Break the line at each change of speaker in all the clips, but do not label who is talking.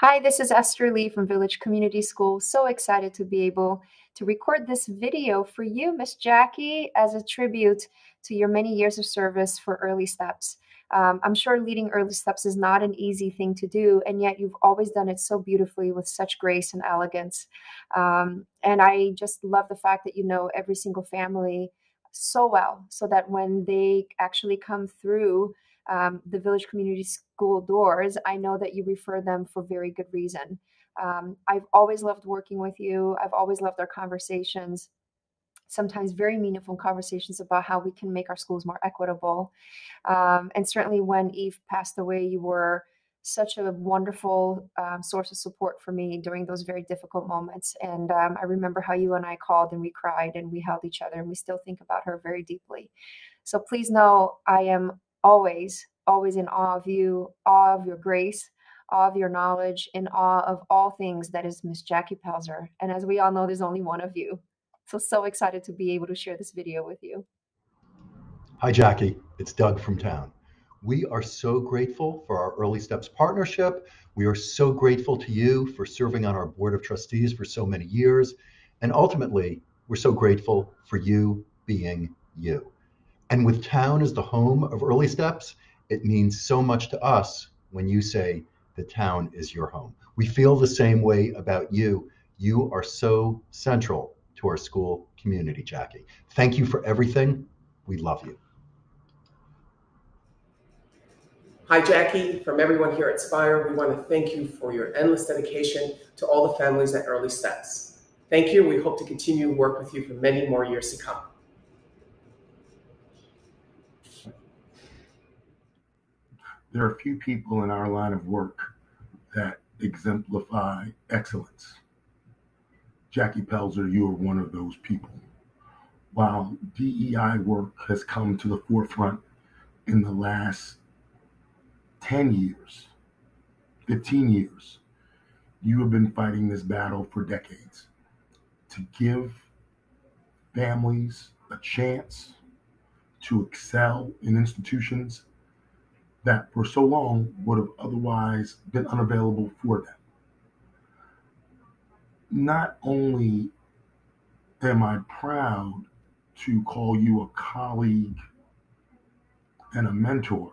Hi, this is Esther Lee from Village Community School. So excited to be able to record this video for you, Miss Jackie, as a tribute to your many years of service for Early Steps. I'm sure leading Early Steps is not an easy thing to do, and yet you've always done it so beautifully with such grace and elegance. And I just love the fact that you know every single family so well, so that when they actually come through the Village Community School doors, I know that you refer them for very good reason. I've always loved working with you. I've always loved our conversations, sometimes very meaningful conversations about how we can make our schools more equitable. And certainly when Eve passed away, you were such a wonderful source of support for me during those very difficult moments. And I remember how you and I called and we cried and we held each other, and we still think about her very deeply. So please know I am always, always in awe of you, awe of your grace, awe of your knowledge, in awe of all things that is Miss Jackie Pelzer. And as we all know, there's only one of you. So excited to be able to share this video with you.
Hi, Jackie. It's Doug from town. We are so grateful for our Early Steps partnership. We are so grateful to you for serving on our board of trustees for so many years. And ultimately, we're so grateful for you being you. And with town as the home of Early Steps, it means so much to us when you say the town is your home. We feel the same way about you. You are so central to our school community, Jackie. Thank you for everything. We love you.
Hi, Jackie. From everyone here at Spire, we want to thank you for your endless dedication to all the families at Early Steps. Thank you. We hope to continue to work with you for many more years to come.
There are few people in our line of work that exemplify excellence. Jackie Pelzer, you are one of those people. While DEI work has come to the forefront in the last 10 years, 15 years, you have been fighting this battle for decades to give families a chance to excel in institutions that for so long would have otherwise been unavailable for them. Not only am I proud to call you a colleague and a mentor,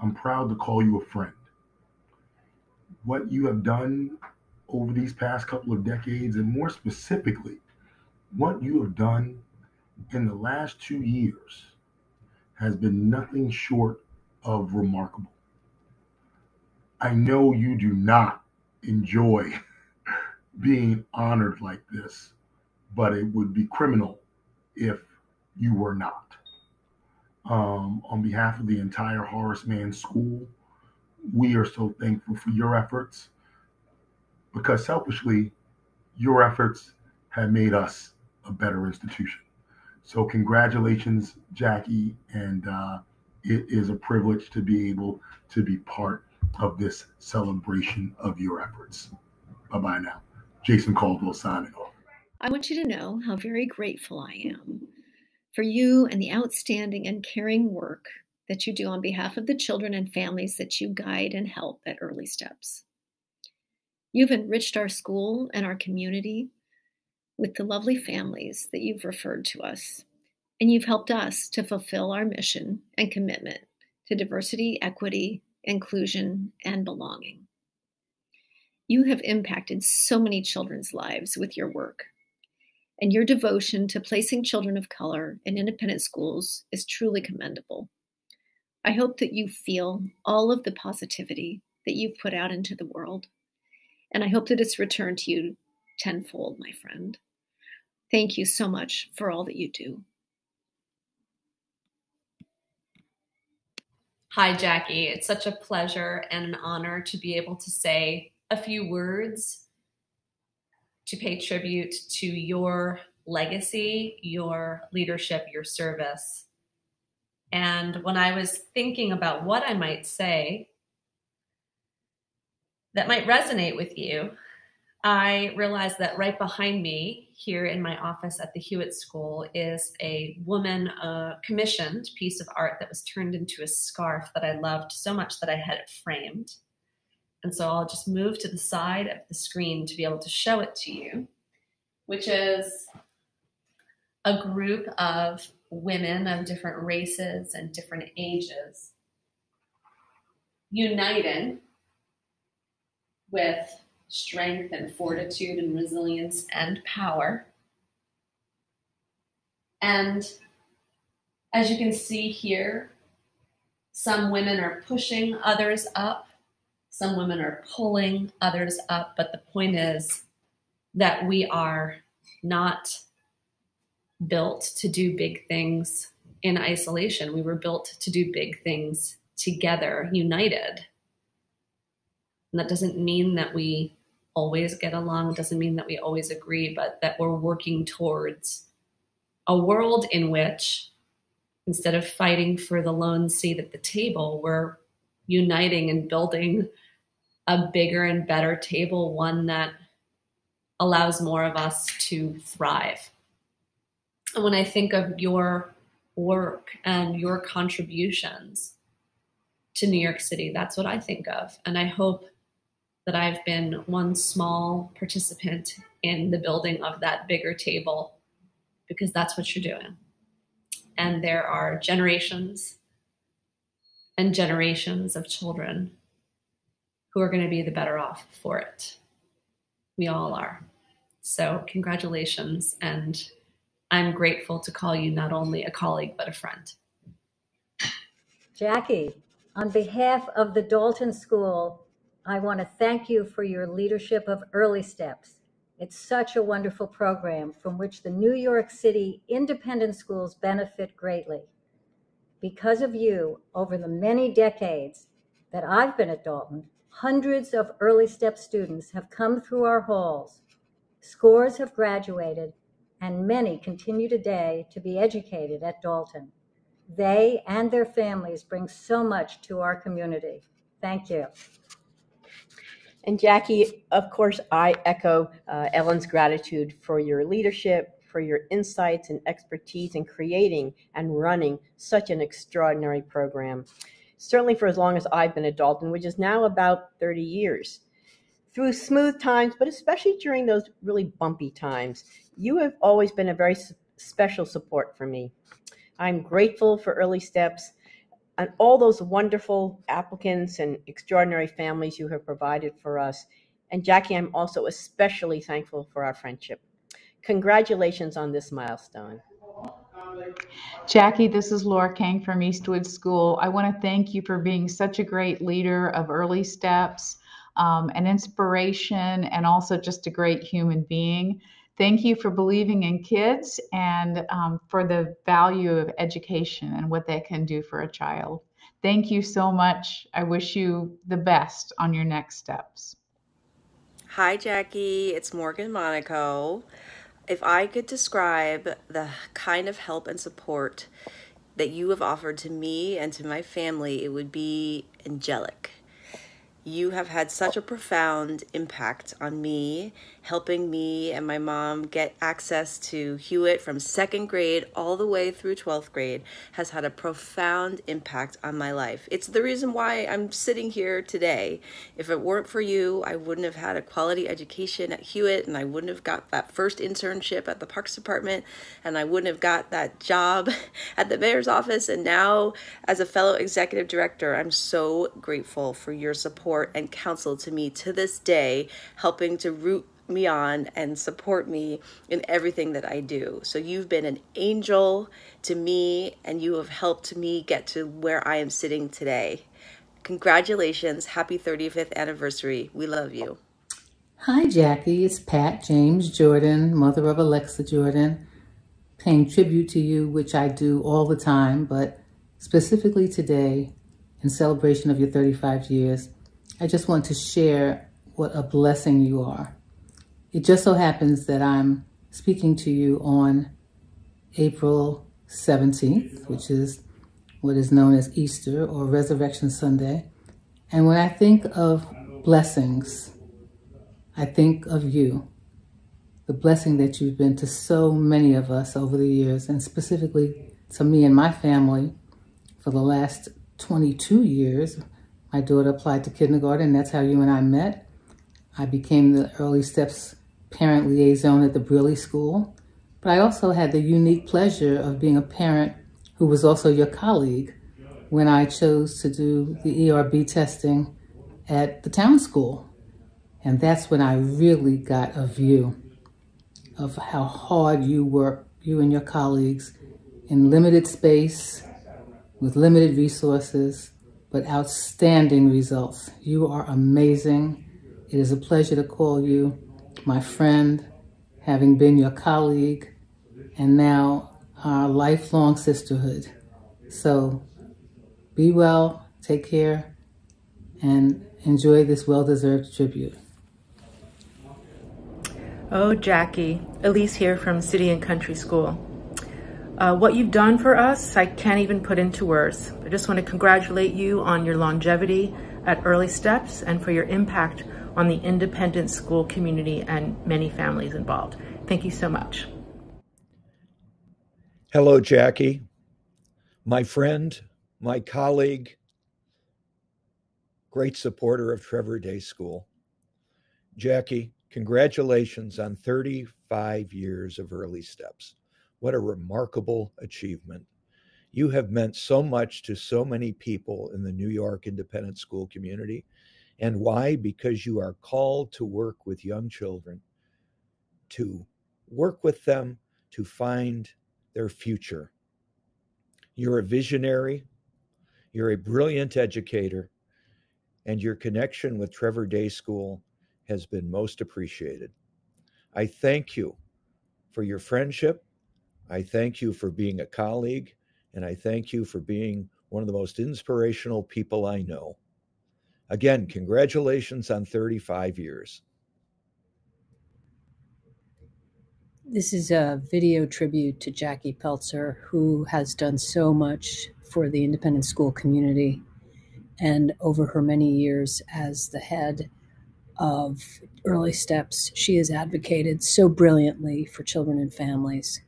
I'm proud to call you a friend. What you have done over these past couple of decades, and more specifically, what you have done in the last 2 years, has been nothing short of remarkable. I know you do not enjoy being honored like this, but it would be criminal if you were not. On behalf of the entire Horace Mann School, we are so thankful for your efforts, because selfishly, your efforts have made us a better institution. So congratulations, Jackie, and it is a privilege to be able to be part of this celebration of your efforts. Bye-bye now. Jason Caldwell signing off.
I want you to know how very grateful I am for you and the outstanding and caring work that you do on behalf of the children and families that you guide and help at Early Steps. You've enriched our school and our community with the lovely families that you've referred to us, and you've helped us to fulfill our mission and commitment to diversity, equity, inclusion, and belonging. You have impacted so many children's lives with your work, and your devotion to placing children of color in independent schools is truly commendable. I hope that you feel all of the positivity that you've put out into the world, and I hope that it's returned to you tenfold, my friend. Thank you so much for all that you do.
Hi, Jackie. It's such a pleasure and an honor to be able to say a few words to pay tribute to your legacy, your leadership, your service. And when I was thinking about what I might say that might resonate with you, I realized that right behind me here in my office at the Hewitt School is a woman commissioned piece of art that was turned into a scarf that I loved so much that I had it framed. And so I'll just move to the side of the screen to be able to show it to you, which is a group of women of different races and different ages united with strength and fortitude and resilience and power. And as you can see here, some women are pushing others up, some women are pulling others up, but the point is that we are not built to do big things in isolation. We were built to do big things together, united. And that doesn't mean that we always get along. It doesn't mean that we always agree, but that we're working towards a world in which, instead of fighting for the lone seat at the table, we're uniting and building a bigger and better table, one that allows more of us to thrive. And when I think of your work and your contributions to New York City, that's what I think of. And I hope that I've been one small participant in the building of that bigger table, because that's what you're doing. And there are generations and generations of children who are going to be the better off for it. We all are. So congratulations. And I'm grateful to call you not only a colleague, but a friend.
Jacqui, on behalf of the Dalton School, I want to thank you for your leadership of Early Steps. It's such a wonderful program from which the New York City independent schools benefit greatly. Because of you, over the many decades that I've been at Dalton, hundreds of Early Step students have come through our halls. Scores have graduated, and many continue today to be educated at Dalton. They and their families bring so much to our community. Thank you.
And Jacqui, of course, I echo Ellen's gratitude for your leadership, for your insights and expertise in creating and running such an extraordinary program. Certainly for as long as I've been at Dalton, which is now about 30 years. Through smooth times, but especially during those really bumpy times, you have always been a very special support for me. I'm grateful for Early Steps and all those wonderful applicants and extraordinary families you have provided for us. And Jacqui, I'm also especially thankful for our friendship. Congratulations on this milestone.
Jacqui, this is Laura Kang from Eastwood School. I want to thank you for being such a great leader of Early Steps, an inspiration, and also just a great human being. Thank you for believing in kids and for the value of education and what that can do for a child. Thank you so much. I wish you the best on your next steps.
Hi, Jacqui. It's Morgan, Monaco. If I could describe the kind of help and support that you have offered to me and to my family, it would be angelic. You have had such a profound impact on me, helping me and my mom get access to Hewitt from 2nd grade all the way through 12th grade has had a profound impact on my life. It's the reason why I'm sitting here today. If it weren't for you, I wouldn't have had a quality education at Hewitt, and I wouldn't have got that first internship at the Parks Department, and I wouldn't have got that job at the mayor's office. And now, as a fellow executive director, I'm so grateful for your support and counsel to me to this day, helping to root me on and support me in everything that I do. So you've been an angel to me, and you have helped me get to where I am sitting today. Congratulations. Happy 35th anniversary. We love you.
Hi, Jacqui. It's Pat James Jordan, mother of Alexa Jordan, paying tribute to you, which I do all the time, but specifically today, in celebration of your 35 years, I just want to share what a blessing you are. It just so happens that I'm speaking to you on April 17th, which is what is known as Easter or Resurrection Sunday. And when I think of blessings, I think of you, the blessing that you've been to so many of us over the years, and specifically to me and my family for the last 22 years. My daughter applied to kindergarten. That's how you and I met. I became the Early Steps parent liaison at the Briley School. But I also had the unique pleasure of being a parent who was also your colleague when I chose to do the ERB testing at the town school. And that's when I really got a view of how hard you work, you and your colleagues, in limited space, with limited resources, but outstanding results. You are amazing. It is a pleasure to call you my friend, having been your colleague, and now our lifelong sisterhood. So be well, take care, and enjoy this well-deserved tribute.
Oh, Jacqui, Elise here from City and Country School. What you've done for us, I can't even put into words. I just want to congratulate you on your longevity at Early Steps and for your impact on the independent school community and many families involved. Thank you so much.
Hello, Jacqui, my friend, my colleague, great supporter of Trevor Day School. Jacqui, congratulations on 35 years of Early Steps. What a remarkable achievement. You have meant so much to so many people in the New York independent school community. And why? Because you are called to work with young children, to work with them to find their future. You're a visionary, you're a brilliant educator, and your connection with Trevor Day School has been most appreciated. I thank you for your friendship. I thank you for being a colleague, and I thank you for being one of the most inspirational people I know. Again, congratulations on 35 years.
This is a video tribute to Jacqui Pelzer, who has done so much for the independent school community. And over her many years as the head of Early Steps, she has advocated so brilliantly for children and families.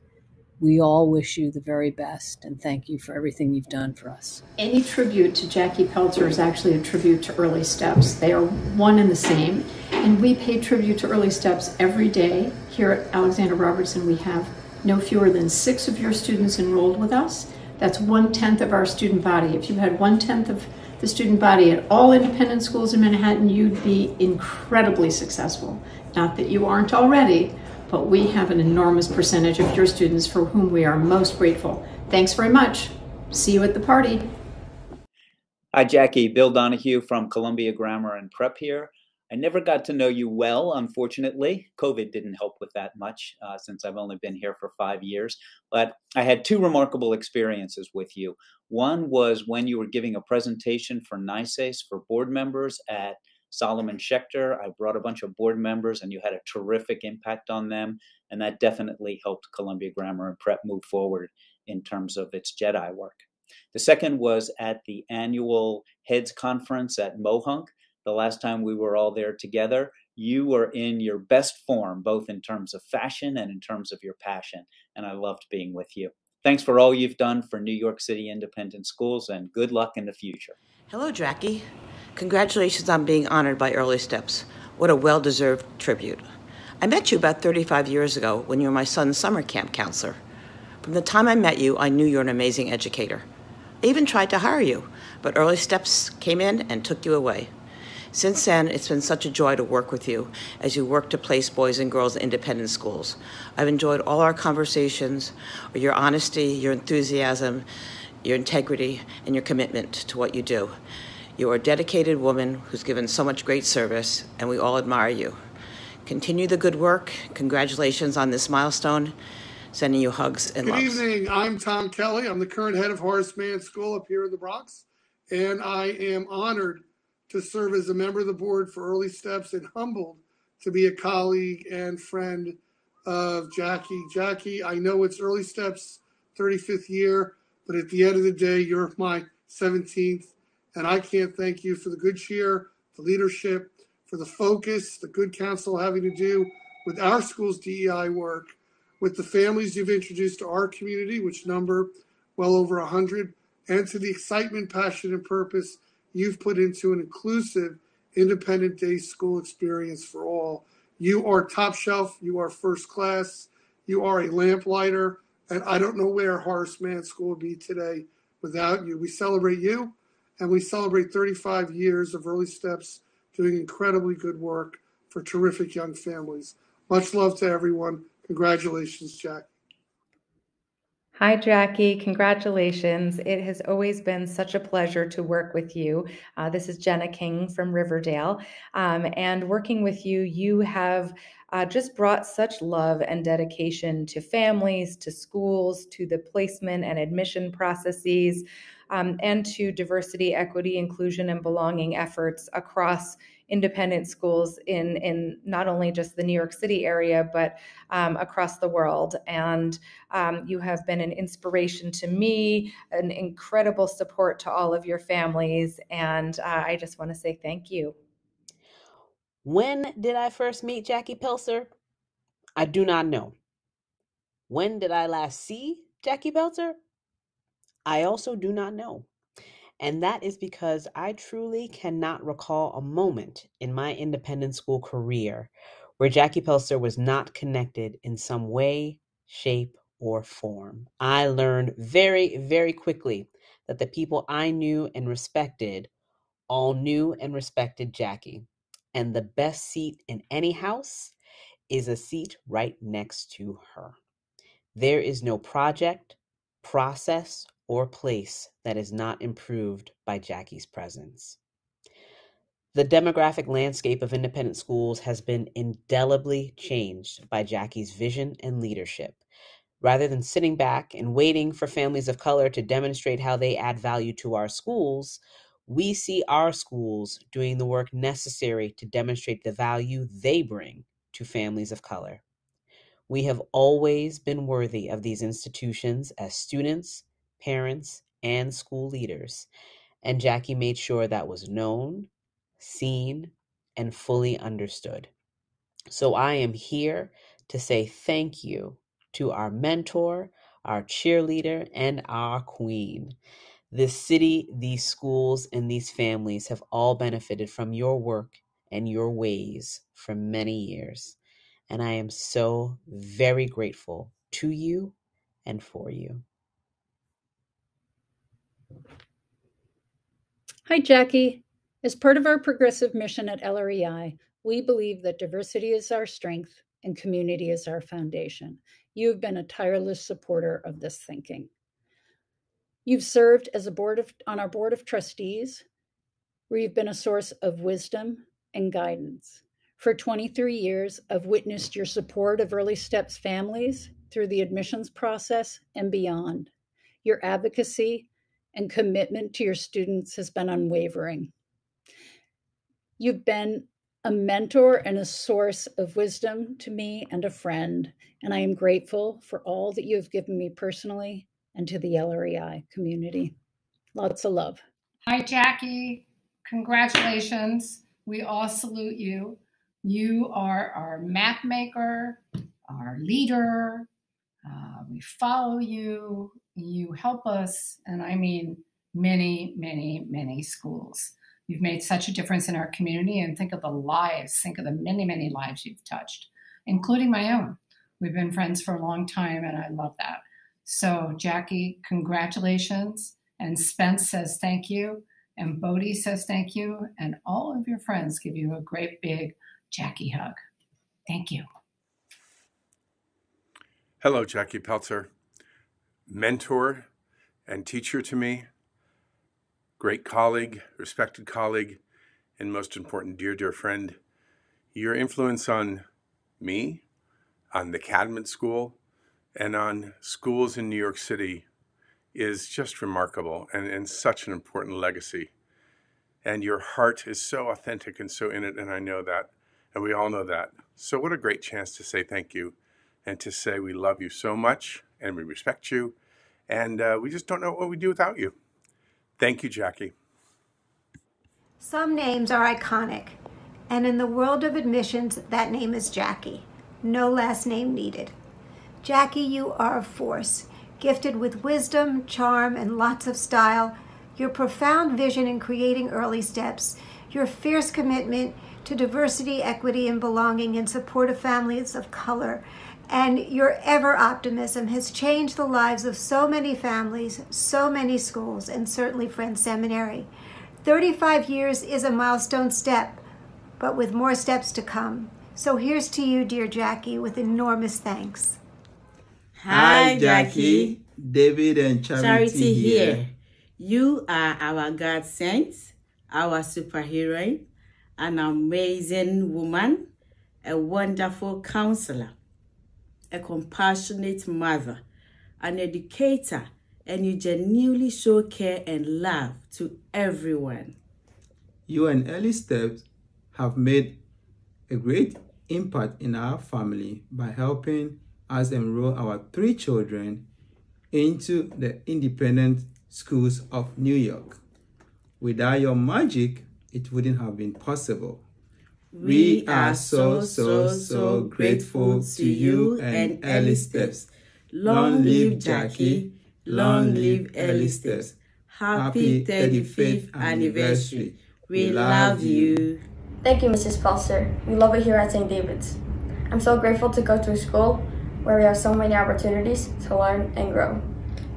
We all wish you the very best and thank you for everything you've done for us.
Any tribute to Jacqui Pelzer is actually a tribute to Early Steps. They are one and the same. And we pay tribute to Early Steps every day. Here at Alexander Robertson, we have no fewer than 6 of your students enrolled with us. That's 1/10 of our student body. If you had 1/10 of the student body at all independent schools in Manhattan, you'd be incredibly successful. Not that you aren't already, but we have an enormous percentage of your students for whom we are most grateful. Thanks very much. See you at the party.
Hi, Jacqui. Bill Donahue from Columbia Grammar and Prep here. I never got to know you well, unfortunately. COVID didn't help with that much since I've only been here for 5 years. But I had 2 remarkable experiences with you. One was when you were giving a presentation for NYSACE for board members at Solomon Schechter. I brought a bunch of board members and you had a terrific impact on them. And that definitely helped Columbia Grammar and Prep move forward in terms of its JEDI work. The second was at the annual Heads Conference at Mohunk. The last time we were all there together, you were in your best form, both in terms of fashion and in terms of your passion. And I loved being with you. Thanks for all you've done for New York City independent schools and good luck in the future.
Hello, Jacqui. Congratulations on being honored by Early Steps. What a well-deserved tribute. I met you about 35 years ago when you were my son's summer camp counselor. From the time I met you, I knew you were an amazing educator. I even tried to hire you, but Early Steps came in and took you away. Since then, it's been such a joy to work with you as you work to place boys and girls in independent schools. I've enjoyed all our conversations, your honesty, your enthusiasm, your integrity, and your commitment to what you do. You are a dedicated woman who's given so much great service, and we all admire you. Continue the good work. Congratulations on this milestone. Sending you hugs and loves.
Good evening. I'm Tom Kelly. I'm the current head of Horace Mann School up here in the Bronx, and I am honored to serve as a member of the board for Early Steps and humbled to be a colleague and friend of Jacqui. Jacqui, I know it's Early Steps 35th year, but at the end of the day, you're my 17th, and I can't thank you for the good cheer, the leadership, for the focus, the good counsel having to do with our school's DEI work, with the families you've introduced to our community, which number well over 100, and to the excitement, passion, and purpose you've put into an inclusive independent day school experience for all. You are top shelf, you are first class, you are a lamplighter, and I don't know where Horace Mann School would be today without you. We celebrate you, and we celebrate 35 years of Early Steps doing incredibly good work for terrific young families. Much love to everyone. Congratulations, Jack.
Hi, Jackie. Congratulations. It has always been such a pleasure to work with you. This is Jenna King from Riverdale. And working with you, you have just brought such love and dedication to families, to schools, to the placement and admission processes, and to diversity, equity, inclusion, and belonging efforts across independent schools in not only just the New York City area, but across the world. And you have been an inspiration to me, an incredible support to all of your families. And I just want to say thank you.
When did I first meet Jackie Pelser? I do not know. When did I last see Jackie Pelser? I also do not know. And that is because I truly cannot recall a moment in my independent school career where Jackie Pelser was not connected in some way, shape, or form. I learned very, very quickly that the people I knew and respected all knew and respected Jackie. And the best seat in any house is a seat right next to her. There is no project, process, or place that is not improved by Jackie's presence. The demographic landscape of independent schools has been indelibly changed by Jackie's vision and leadership. Rather than sitting back and waiting for families of color to demonstrate how they add value to our schools, we see our schools doing the work necessary to demonstrate the value they bring to families of color. We have always been worthy of these institutions as students, parents, and school leaders, and Jackie made sure that was known, seen, and fully understood. So I am here to say thank you to our mentor, our cheerleader, and our queen. This city, these schools, and these families have all benefited from your work and your ways for many years. And I am so very grateful to you and for you.
Hi, Jackie. As part of our progressive mission at LREI, we believe that diversity is our strength and community is our foundation. You have been a tireless supporter of this thinking. You've served as on our board of trustees, where you've been a source of wisdom and guidance. For 23 years, I've witnessed your support of Early Steps families through the admissions process and beyond. Your advocacy and commitment to your students has been unwavering. You've been a mentor and a source of wisdom to me and a friend, and I am grateful for all that you have given me personally and to the LREI community. Lots of love.
Hi, Jackie. Congratulations. We all salute you. You are our map maker, our leader. We follow you. You help us, and I mean many, many, many schools. You've made such a difference in our community, and think of the many, many lives you've touched, including my own. We've been friends for a long time, and I love that. So, Jackie, congratulations. And Spence says thank you. And Bodie says thank you. And all of your friends give you a great big Jackie hug. Thank you.
Hello, Jackie Pelser. Mentor and teacher to me. Great colleague, respected colleague, and most important, dear, dear friend. Your influence on me, on the Cadman School, and on schools in New York City is just remarkable and such an important legacy. And your heart is so authentic and so in it, and I know that, and we all know that. So what a great chance to say thank you and to say we love you so much and we respect you, and we just don't know what we'd do without you. Thank you, Jackie.
Some names are iconic, and in the world of admissions, that name is Jackie. No last name needed. Jackie, you are a force. Gifted with wisdom, charm, and lots of style, your profound vision in creating early steps, your fierce commitment to diversity, equity, and belonging in support of families of color, and your ever optimism has changed the lives of so many families, so many schools, and certainly Friends Seminary. 35 years is a milestone step, but with more steps to come. So here's to you, dear Jacqui, with enormous thanks.
Hi, Jacqui. David and Charity here. You are our God sent, our superhero, an amazing woman, a wonderful counselor, a compassionate mother, an educator, and you genuinely show care and love to everyone.
You and Early Steps have made a great impact in our family by helping us enroll our 3 children into the independent schools of New York. Without your magic, it wouldn't have been possible. We are so grateful to you and Early Steps. Long live Jacqui, long live Early Steps. Happy 35th anniversary. We love you.
Thank you, Mrs. Pelser. We love it here at St. David's. I'm so grateful to go to a school where we have so many opportunities to learn and grow.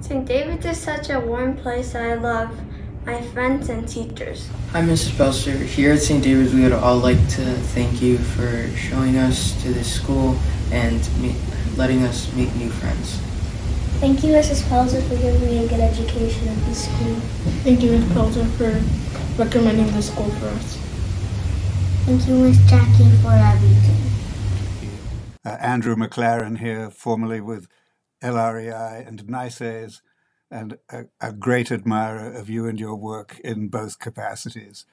St. David's is such a warm place that I love my friends and teachers.
Hi, Mrs. Pelser. Here at St. David's, we would all like to thank you for showing us to this school and letting us meet new friends.
Thank you, Mrs. Pelser, for giving me a good education at this school.
Thank you, Ms. Pelzer, for recommending this school for us.
Thank you, Miss Jacqui, for everything.
Andrew Mclaren here, formerly with LREI and NICES, and a great admirer of you and your work in both capacities.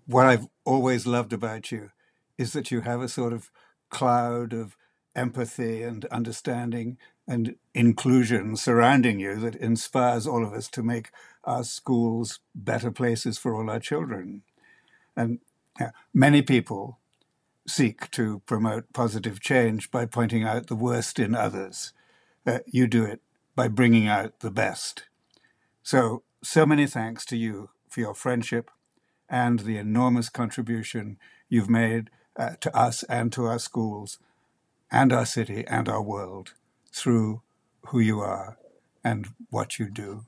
What I've always loved about you is that you have a sort of cloud of empathy and understanding and inclusion surrounding you that inspires all of us to make our schools better places for all our children. And many people seek to promote positive change by pointing out the worst in others. You do it by bringing out the best. So many thanks to you for your friendship and the enormous contribution you've made to us and to our schools and our city and our world through who you are and what you do.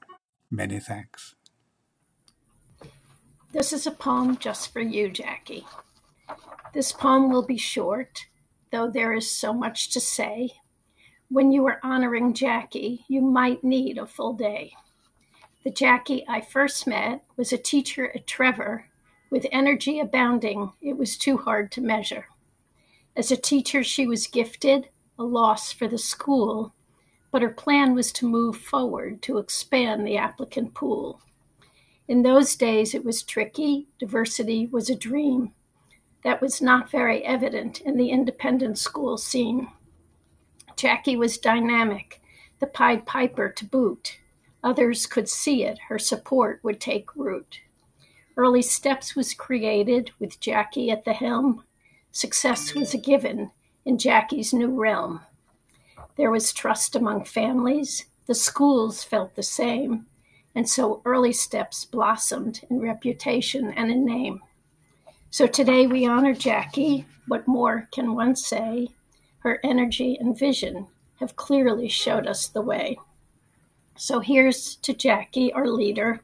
Many thanks.
This is a poem just for you, Jacqui. This poem will be short, though there is so much to say. When you are honoring Jacqui, you might need a full day. The Jacqui I first met was a teacher at Trevor, with energy abounding. It was too hard to measure. As a teacher, she was gifted, a loss for the school, but her plan was to move forward to expand the applicant pool. In those days, it was tricky. Diversity was a dream. That was not very evident in the independent school scene. Jacqui was dynamic, the Pied Piper to boot. Others could see it. Her support would take root. Early Steps was created with Jacqui at the helm. Success was a given in Jacqui's new realm. There was trust among families. The schools felt the same. And so Early Steps blossomed in reputation and in name. So today we honor Jacqui. What more can one say? Her energy and vision have clearly showed us the way. So here's to Jacqui, our leader,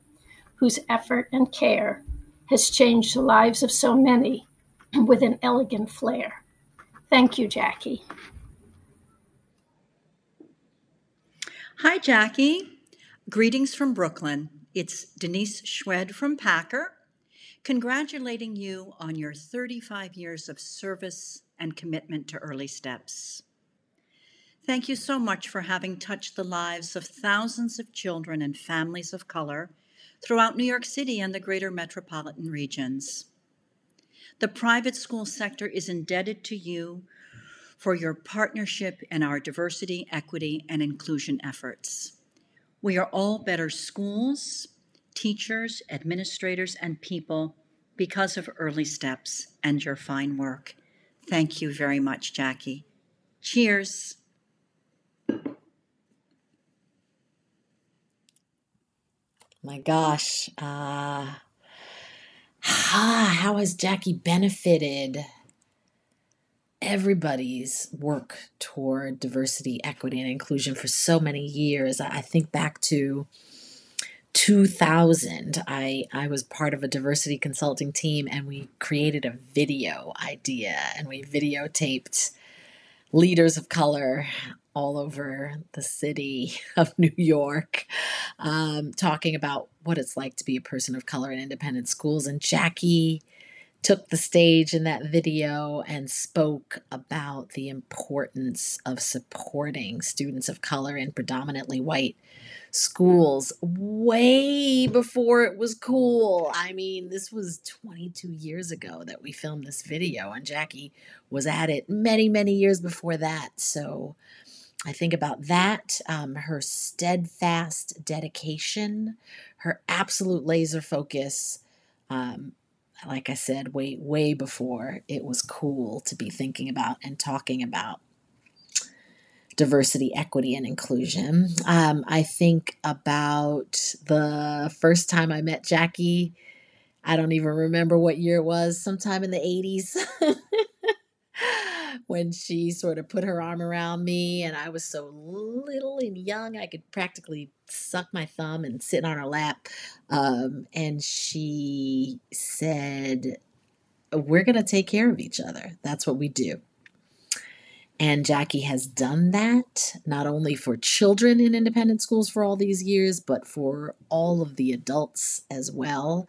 whose effort and care has changed the lives of so many with an elegant flair. Thank you, Jacqui.
Hi, Jacqui. Greetings from Brooklyn. It's Denise Schwed from Packer, congratulating you on your 35 years of service and commitment to Early Steps. Thank you so much for having touched the lives of thousands of children and families of color throughout New York City and the greater metropolitan regions. The private school sector is indebted to you for your partnership in our diversity, equity, and inclusion efforts. We are all better schools, teachers, administrators, and people because of Early Steps and your fine work. Thank you very much, Jacqui. Cheers.
My gosh. How has Jackie benefited everybody's work toward diversity, equity, and inclusion for so many years? I think back to 2000, I was part of a diversity consulting team, and we created a video idea, and we videotaped leaders of color all over the city of New York, talking about what it's like to be a person of color in independent schools. And Jackie took the stage in that video and spoke about the importance of supporting students of color in predominantly white schools way before it was cool. I mean, this was 22 years ago that we filmed this video, and Jackie was at it many, many years before that. So I think about that, her steadfast dedication, her absolute laser focus. Like I said, way before it was cool to be thinking about and talking about diversity, equity, and inclusion. I think about the first time I met Jackie. I don't even remember what year it was, sometime in the 80s, when she sort of put her arm around me, and I was so little and young, I could practically suck my thumb and sit on her lap. And she said, "We're going to take care of each other. That's what we do." And Jackie has done that, not only for children in independent schools for all these years, but for all of the adults as well.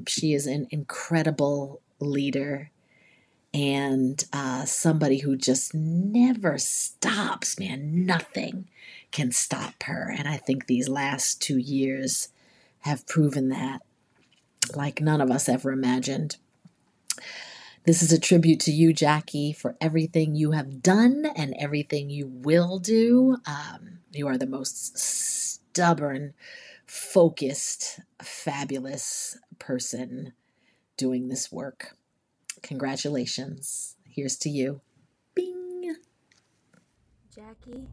She is an incredible leader and somebody who just never stops, man. Nothing can stop her. And I think these last 2 years have proven that like none of us ever imagined. This is a tribute to you, Jackie, for everything you have done and everything you will do. You are the most stubborn, focused, fabulous person doing this work. Congratulations. Here's to you. Bing.
Jackie,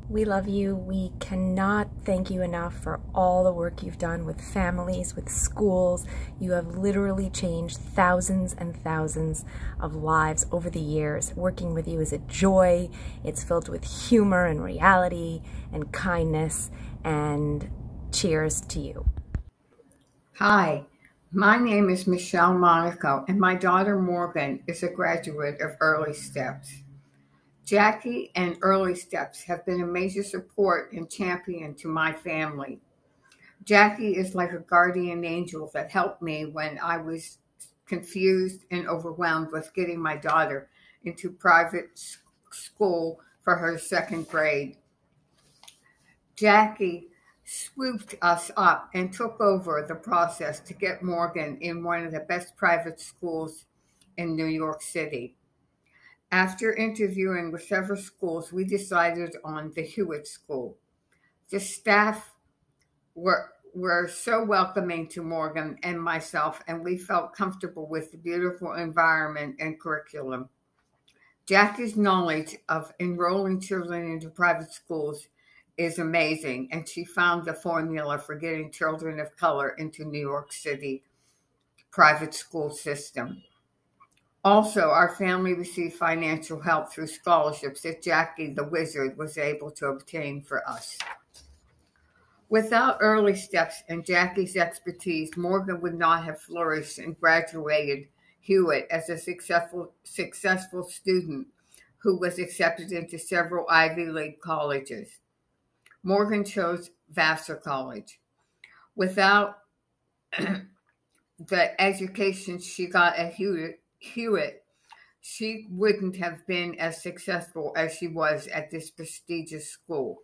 we love you. We cannot thank you enough for all the work you've done with families, with schools. You have literally changed thousands and thousands of lives over the years. Working with you is a joy. It's filled with humor and reality and kindness. And cheers to you.
Hi, my name is Michelle Monaco, and my daughter Morgan is a graduate of Early Steps. Jackie and Early Steps have been a major support and champion to my family. Jackie is like a guardian angel that helped me when I was confused and overwhelmed with getting my daughter into private school for her second grade. Jackie swooped us up and took over the process to get Morgan in one of the best private schools in New York City. After interviewing with several schools, we decided on the Hillwood School. The staff were so welcoming to Morgan and myself, and we felt comfortable with the beautiful environment and curriculum. Jackie's knowledge of enrolling children into private schools is amazing, and she found the formula for getting children of color into New York City private school system. Also, our family received financial help through scholarships that Jackie, the wizard, was able to obtain for us. Without Early Steps and Jackie's expertise, Morgan would not have flourished and graduated Hillwood as a successful student who was accepted into several Ivy League colleges. Morgan chose Vassar College. Without the education she got at Hillwood, she wouldn't have been as successful as she was at this prestigious school.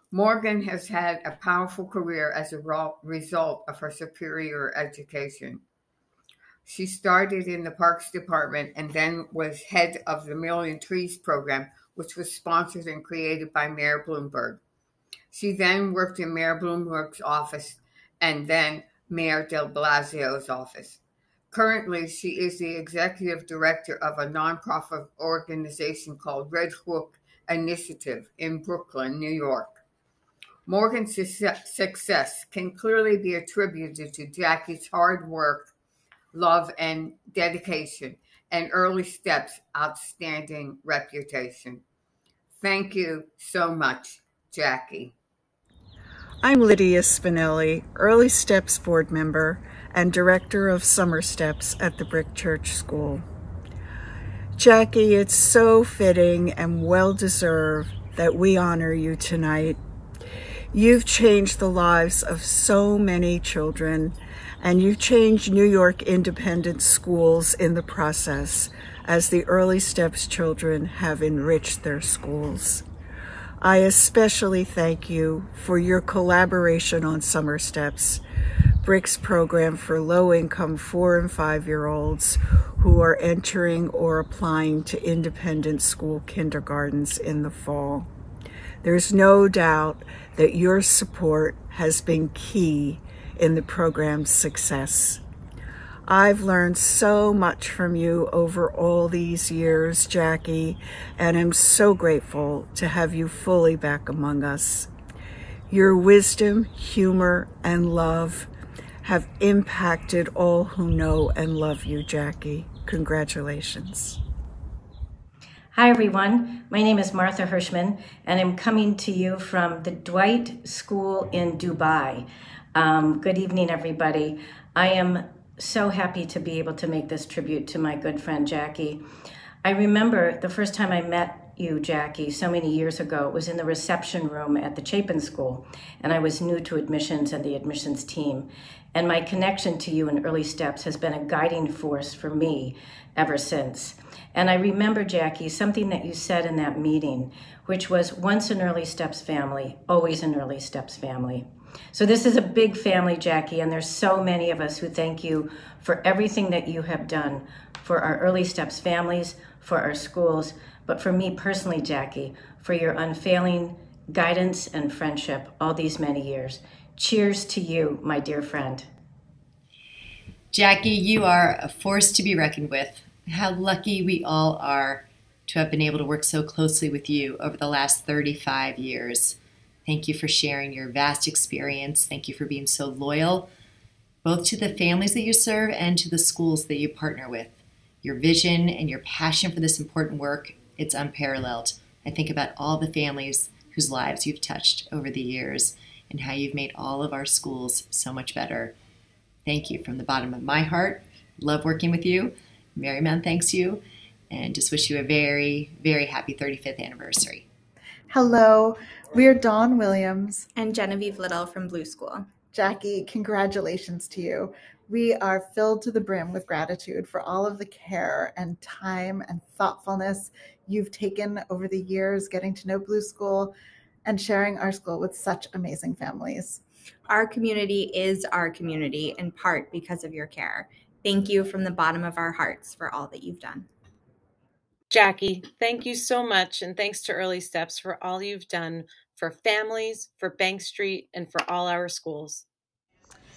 Morgan has had a powerful career as a result of her superior education. She started in the Parks Department and then was head of the Million Trees program, which was sponsored and created by Mayor Bloomberg. She then worked in Mayor Bloomberg's office and then Mayor de Blasio's office. Currently, she is the executive director of a nonprofit organization called Red Hook Initiative in Brooklyn, New York. Morgan's success can clearly be attributed to Jackie's hard work, love, and dedication, and Early Steps' outstanding reputation. Thank you so much, Jacqui.
I'm Lydia Spinelli, Early Steps board member and director of Summer Steps at the Brick Church School. Jacqui, it's so fitting and well-deserved that we honor you tonight. You've changed the lives of so many children, and you've changed New York independent schools in the process, as the Early Steps children have enriched their schools. I especially thank you for your collaboration on Summer Steps, BRIC's program for low-income 4- and 5-year-olds who are entering or applying to independent school kindergartens in the fall. There's no doubt that your support has been key in the program's success. I've learned so much from you over all these years, Jacqui, and I'm so grateful to have you fully back among us. Your wisdom, humor, and love have impacted all who know and love you, Jacqui. Congratulations.
Hi, everyone. My name is Martha Hirschman, and I'm coming to you from the Dwight School in Dubai. Good evening, everybody. I am so happy to be able to make this tribute to my good friend, Jacqui. I remember the first time I met you, Jacqui, so many years ago. It was in the reception room at the Chapin School, and I was new to admissions and the admissions team. And my connection to you in Early Steps has been a guiding force for me ever since. And I remember, Jacqui, something that you said in that meeting, which was once an Early Steps family, always an Early Steps family. So this is a big family, Jacqui, and there's so many of us who thank you for everything that you have done for our Early Steps families, for our schools, but for me personally, Jacqui, for your unfailing guidance and friendship all these many years. Cheers to you, my dear friend.
Jacqui, you are a force to be reckoned with. How lucky we all are to have been able to work so closely with you over the last 35 years. Thank you for sharing your vast experience. Thank you for being so loyal, both to the families that you serve and to the schools that you partner with. Your vision and your passion for this important work, it's unparalleled. I think about all the families whose lives you've touched over the years and how you've made all of our schools so much better. Thank you from the bottom of my heart. Love working with you. Marymount thanks you, and just wish you a very, very happy 35th anniversary.
Hello, we're Dawn Williams
and Genevieve Little from Blue School.
Jacqui, congratulations to you. We are filled to the brim with gratitude for all of the care and time and thoughtfulness you've taken over the years getting to know Blue School and sharing our school with such amazing families.
Our community is our community in part because of your care. Thank you from the bottom of our hearts for all that you've done.
Jacqui, thank you so much, and thanks to Early Steps for all you've done for families, for Bank Street, and for all our schools.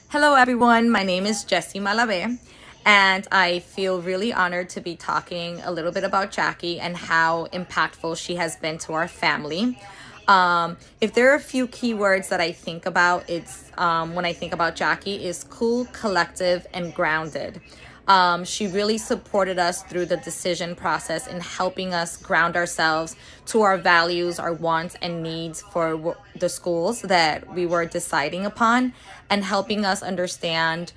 Hello, everyone. My name is Jessie Malave, and I feel really honored to be talking a little bit about Jacqui and how impactful she has been to our family. If there are a few keywords that I think about, it's when I think about Jacqui is cool, collective, and grounded. She really supported us through the decision process in helping us ground ourselves to our values, our wants and needs for the schools that we were deciding upon, and helping us understand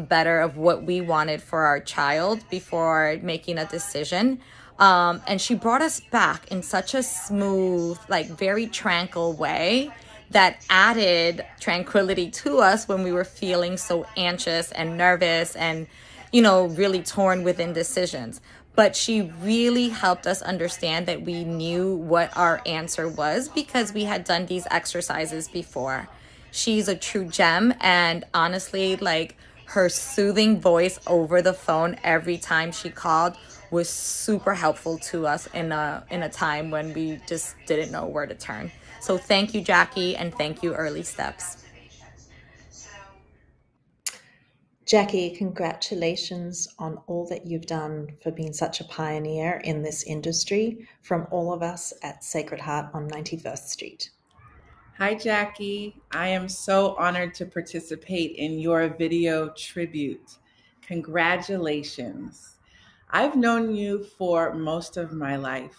better of what we wanted for our child before making a decision. And she brought us back in such a smooth, like very tranquil way that added tranquility to us when we were feeling so anxious and nervous and, you know, really torn within decisions. But she really helped us understand that we knew what our answer was because we had done these exercises before. She's a true gem, and honestly, like, her soothing voice over the phone every time she called was super helpful to us in a time when we just didn't know where to turn. So thank you, Jacqui, and thank you, Early Steps.
Jacqui, congratulations on all that you've done for being such a pioneer in this industry from all of us at Sacred Heart on 91st Street.
Hi, Jackie. I am so honored to participate in your video tribute. Congratulations. I've known you for most of my life.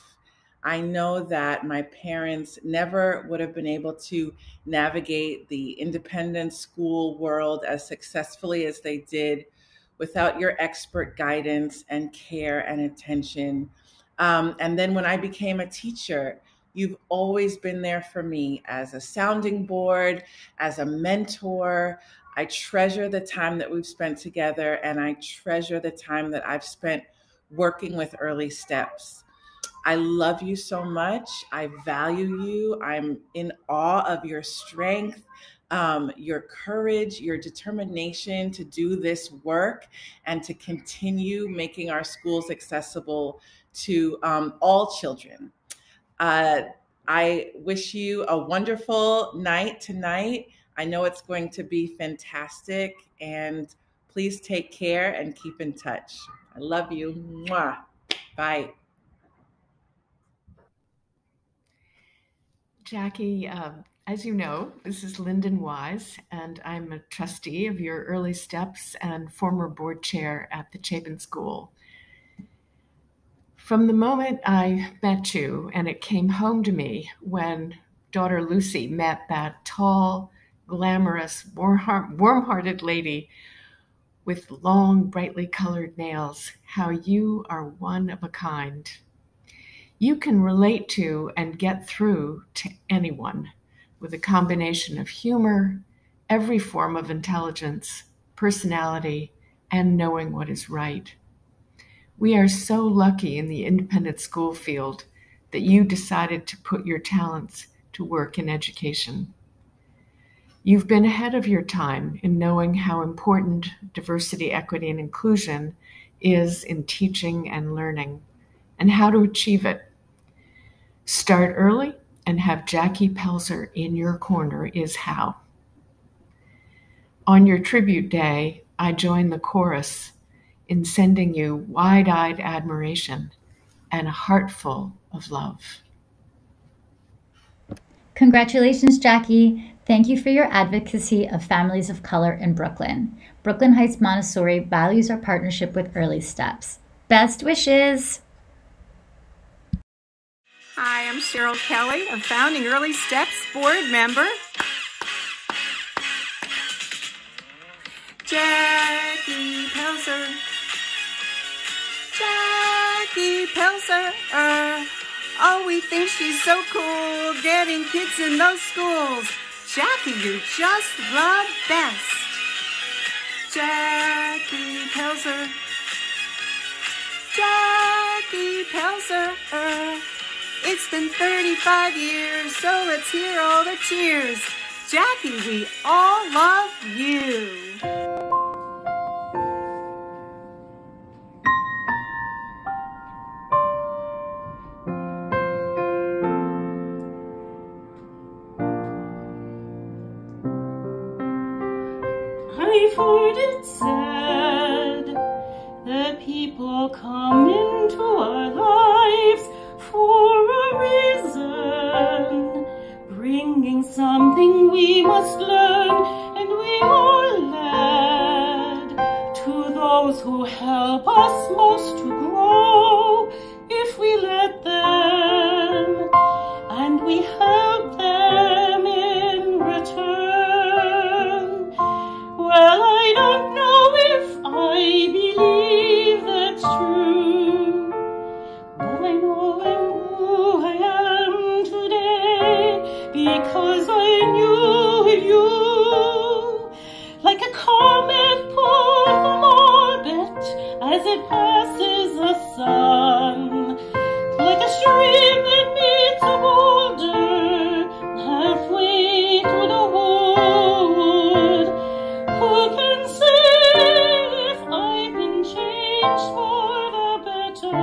I know that my parents never would have been able to navigate the independent school world as successfully as they did without your expert guidance and care and attention. And then when I became a teacher, you've always been there for me as a sounding board, as a mentor. I treasure the time that we've spent together, and I treasure the time that I've spent working with Early Steps. I love you so much. I value you. I'm in awe of your strength, your courage, your determination to do this work and to continue making our schools accessible to all children. I wish you a wonderful night tonight. I know it's going to be fantastic, and please take care and keep in touch. I love you. Mwah. Bye.
Jackie, as you know, this is Lyndon Wise, and I'm a trustee of your Early Steps and former board chair at the Chapin School. From the moment I met you, and it came home to me when daughter Lucy met that tall, glamorous, warm-hearted lady with long, brightly colored nails, how you are one of a kind. You can relate to and get through to anyone with a combination of humor, every form of intelligence, personality, and knowing what is right. We are so lucky in the independent school field that you decided to put your talents to work in education. You've been ahead of your time in knowing how important diversity, equity, and inclusion is in teaching and learning, and how to achieve it. Start early and have Jacqui Pelser in your corner is how. On your tribute day, I join the chorus in sending you wide-eyed admiration and a heart full of love.
Congratulations, Jackie. Thank you for your advocacy of families of color in Brooklyn. Brooklyn Heights Montessori values our partnership with Early Steps. Best wishes.
Hi, I'm Cheryl Kelly, a founding Early Steps board member. Jacqui Pelser. Jacqui Pelser. Oh, we think she's so cool, getting kids in those schools. Jacqui, you're just the best. Jacqui Pelser. Jacqui Pelser. It's been 35 years, so let's hear all the cheers. Jacqui, we all love you.
I've heard it said that people come into our lives for a reason, bringing something we must learn, and we are led to those who help us most to grow, if we let them, and we help them in return. Well, I don't know if I believe that's true, but I know I'm who I am today because I knew you. Like a comet pulled from orbit as it passes the sun, like a stream that meets a boulder halfway through the wood. Who can say if I've been changed for the better?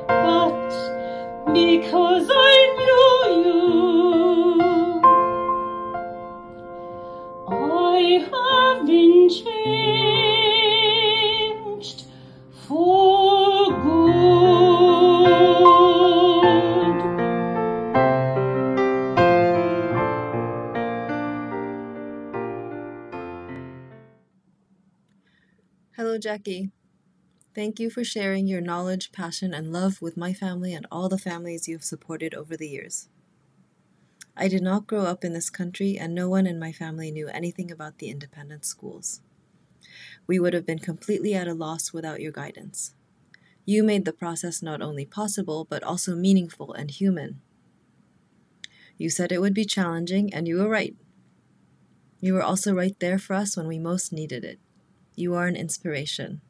But because I knew you, I have been changed for good.
Hello, Jacqui. Thank you for sharing your knowledge, passion, and love with my family and all the families you've supported over the years. I did not grow up in this country, and no one in my family knew anything about the independent schools. We would have been completely at a loss without your guidance. You made the process not only possible, but also meaningful and human. You said it would be challenging, and you were right. You were also right there for us when we most needed it. You are an inspiration.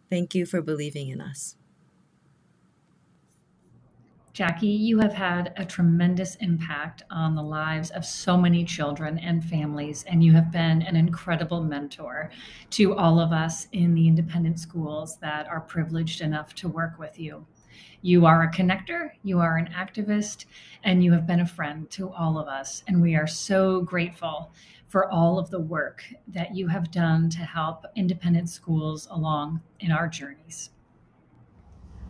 Thank you for believing in us.
Jacqui, you have had a tremendous impact on the lives of so many children and families, and you have been an incredible mentor to all of us in the independent schools that are privileged enough to work with you. You are a connector, you are an activist, and you have been a friend to all of us. And we are so grateful for all of the work that you have done to help independent schools along in our journeys.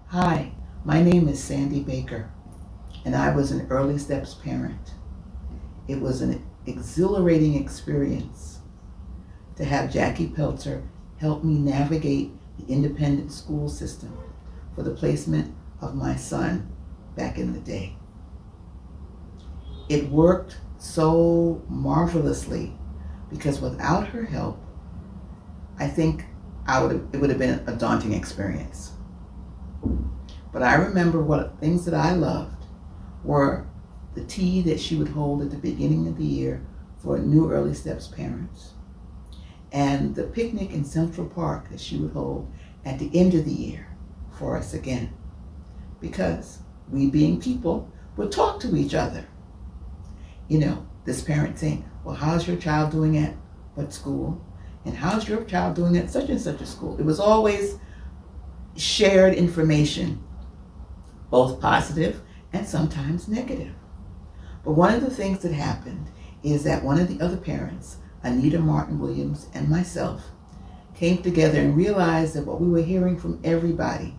Hi, my name is Sandy Baker, and I was an Early Steps parent. It was an exhilarating experience to have Jacqui Pelzer help me navigate the independent school system for the placement of my son back in the day. It worked so marvelously because without her help, I think it would have been a daunting experience. But I remember what things that I loved were the tea that she would hold at the beginning of the year for new Early Steps parents, and the picnic in Central Park that she would hold at the end of the year for us again. Because we being people would talk to each other. You know, this parent saying, well, how's your child doing at what school? And how's your child doing at such and such a school? It was always shared information, both positive and sometimes negative. But one of the things that happened is that one of the other parents, Anita Martin Williams and myself, came together and realized that what we were hearing from everybody,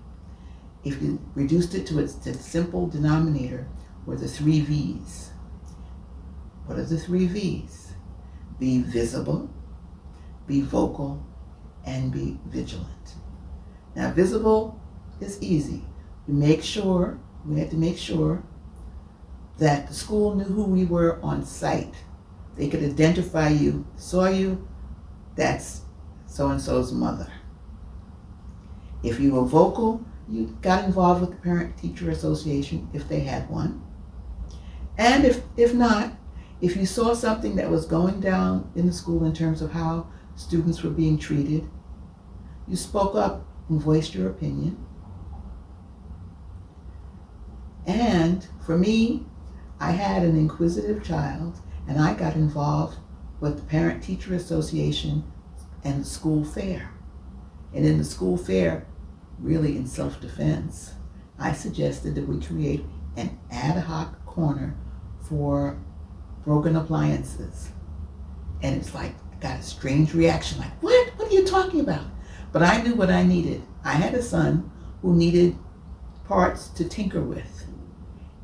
if you reduced it to its simple denominator, were the 3 V's. What are the 3 V's? Be visible, be vocal, and be vigilant. Now, visible is easy. We had to make sure that the school knew who we were on site. They could identify you, saw you, that's so-and-so's mother. If you were vocal, you got involved with the Parent-Teacher Association if they had one. And if not, if you saw something that was going down in the school in terms of how students were being treated, you spoke up and voiced your opinion. And for me, I had an inquisitive child, and I got involved with the Parent-Teacher Association and the school fair. And in the school fair, really in self-defense, I suggested that we create an ad hoc corner for broken appliances. And it's like, I got a strange reaction, like, what? What are you talking about? But I knew what I needed. I had a son who needed parts to tinker with.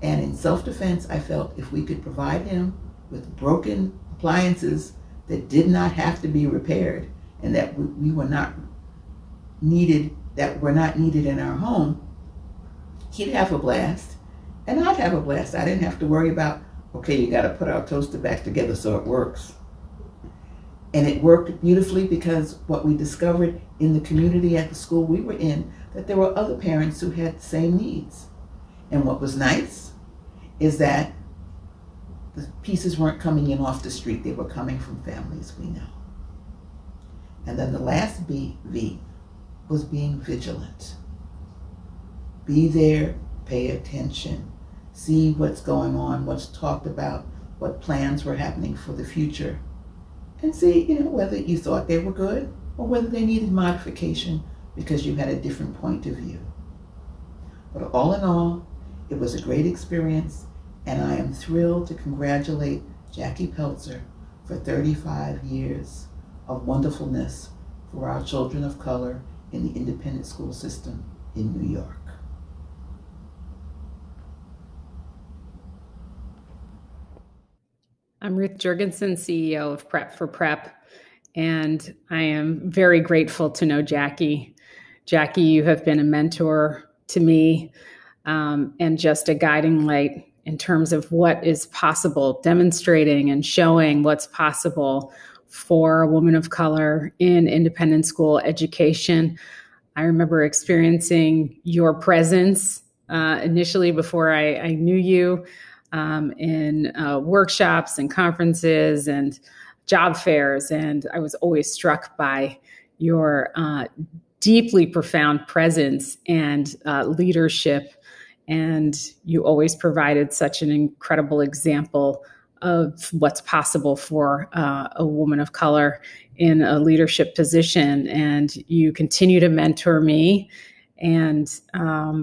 And in self-defense, I felt if we could provide him with broken appliances that did not have to be repaired and that we were not needed, that were not needed in our home, he'd have a blast and I'd have a blast. I didn't have to worry about, okay, you got to put our toaster back together so it works. And it worked beautifully because what we discovered in the community at the school we were in, that there were other parents who had the same needs. And what was nice is that the pieces weren't coming in off the street, they were coming from families we know. And then the last V was being vigilant. Be there, pay attention, see what's going on, what's talked about, what plans were happening for the future, and see, whether you thought they were good or whether they needed modification because you had a different point of view. But all in all, it was a great experience, and I am thrilled to congratulate Jacqui Pelzer for 35 years of wonderfulness for our children of color in the independent school system in New York.
I'm Ruth Jurgensen, CEO of Prep for Prep, And I am very grateful to know Jacqui. Jacqui, you have been a mentor to me, and just a guiding light in terms of what is possible, demonstrating and showing what's possible for a woman of color in independent school education. I remember experiencing your presence initially before I knew you, in workshops and conferences and job fairs. And I was always struck by your deeply profound presence and leadership. And you always provided such an incredible example of what's possible for a woman of color in a leadership position. And you continue to mentor me and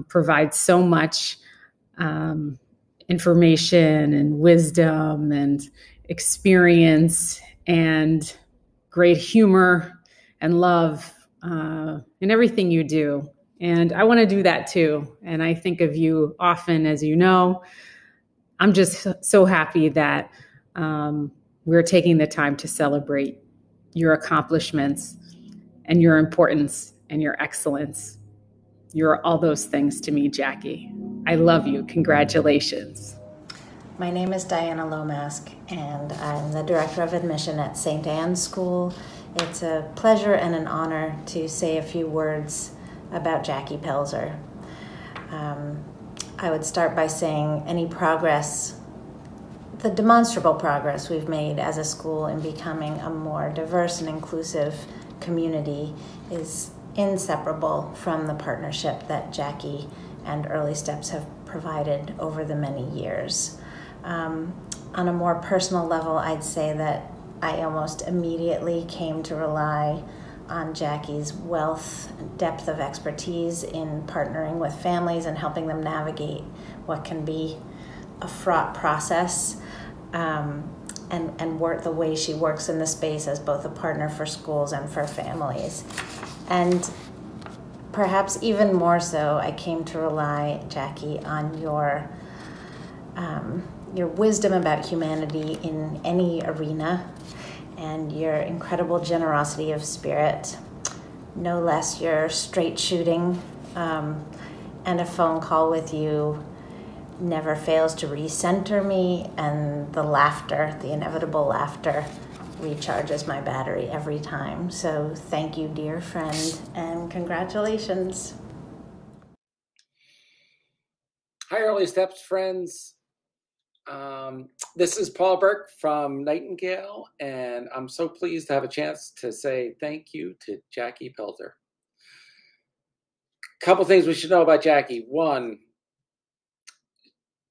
provide so much information and wisdom and experience and great humor and love in everything you do. And I want to do that too. And I think of you often, as you know. I'm just so happy that we're taking the time to celebrate your accomplishments and your importance and your excellence. You're all those things to me, Jacqui. I love you. Congratulations.
My name is Diana Lomask, and I'm the Director of Admission at St. Anne's School. It's a pleasure and an honor to say a few words about Jacqui Pelzer. I would start by saying any progress, the demonstrable progress we've made as a school in becoming a more diverse and inclusive community is inseparable from the partnership that Jacqui and Early Steps have provided over the many years. On a more personal level, I'd say that I almost immediately came to rely on Jacqui's wealth and depth of expertise in partnering with families and helping them navigate what can be a fraught process, and work the way she works in the space as both a partner for schools and for families. And perhaps even more so, I came to rely, Jacqui, on your wisdom about humanity in any arena, and your incredible generosity of spirit, no less your straight shooting, and a phone call with you never fails to recenter me, and the laughter, the inevitable laughter, recharges my battery every time. So thank you, dear friend, and congratulations.
Hi, Early Steps friends. This is Paul Burke from Nightingale, and I'm so pleased to have a chance to say thank you to Jacqui Pelzer. A couple things we should know about Jacqui. One,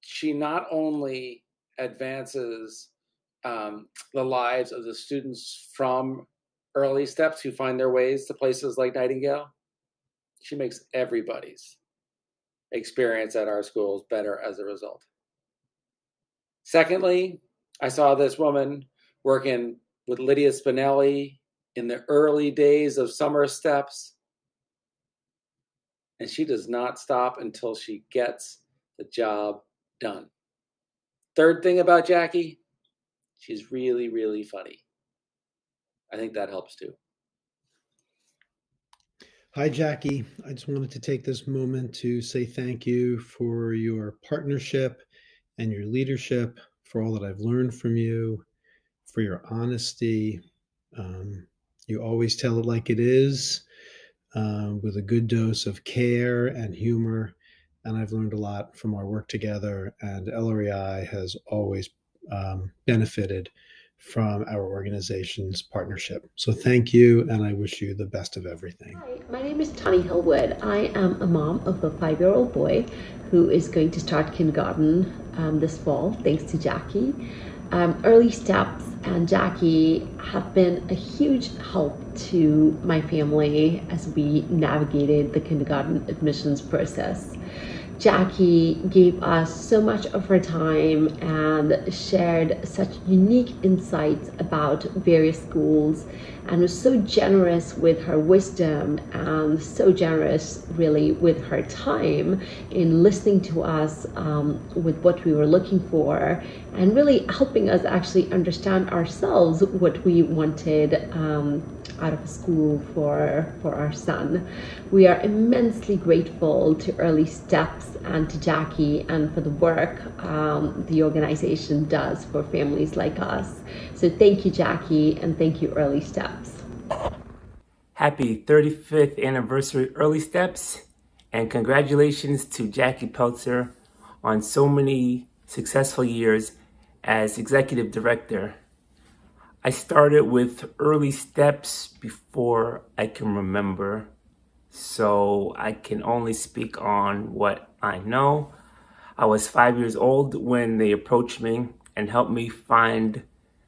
she not only advances the lives of the students from Early Steps who find their ways to places like Nightingale, she makes everybody's experience at our schools better as a result. Secondly, I saw this woman working with Lydia Spinelli in the early days of Summer Steps, and she does not stop until she gets the job done. Third thing about Jacqui, she's really, really funny. I think that helps too.
Hi, Jacqui. I just wanted to take this moment to say thank you for your partnership and your leadership, for all that I've learned from you, for your honesty. You always tell it like it is, with a good dose of care and humor. And I've learned a lot from our work together, and LREI has always benefited from our organization's partnership. So thank you, and I wish you the best of everything.
Hi, my name is Tani Hillwood. I am a mom of a 5-year-old boy who is going to start kindergarten this fall, thanks to Jacqui. Early Steps and Jacqui have been a huge help to my family as we navigated the kindergarten admissions process. Jacqui gave us so much of her time and shared such unique insights about various schools, and was so generous with her wisdom and so generous really with her time in listening to us with what we were looking for, and really helping us actually understand ourselves what we wanted out of school for our son. We are immensely grateful to Early Steps and to Jacqui and for the work the organization does for families like us. So thank you, Jacqui, and thank you, Early Steps.
Happy 35th anniversary, Early Steps, and congratulations to Jacqui Pelzer on so many successful years as executive director. I started with Early Steps before I can remember, so I can only speak on what I know. I was 5 years old when they approached me and helped me find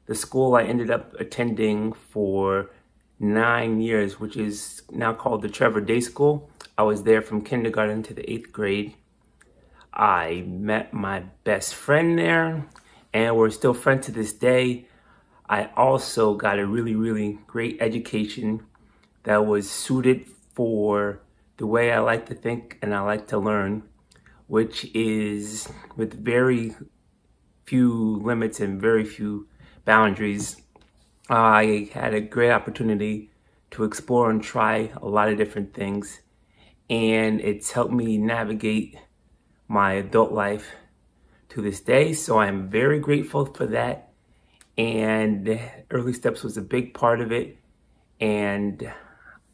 the school I ended up attending for 9 years, which is now called the Trevor Day School. I was there from kindergarten to the 8th grade. I met my best friend there, and we're still friends to this day. I also got a really, really great education that was suited for the way I like to think and I like to learn, which is with very few limits and very few boundaries. I had a great opportunity to explore and try a lot of different things, and it's helped me navigate my adult life to this day. So I'm very grateful for that. And Early Steps was a big part of it. And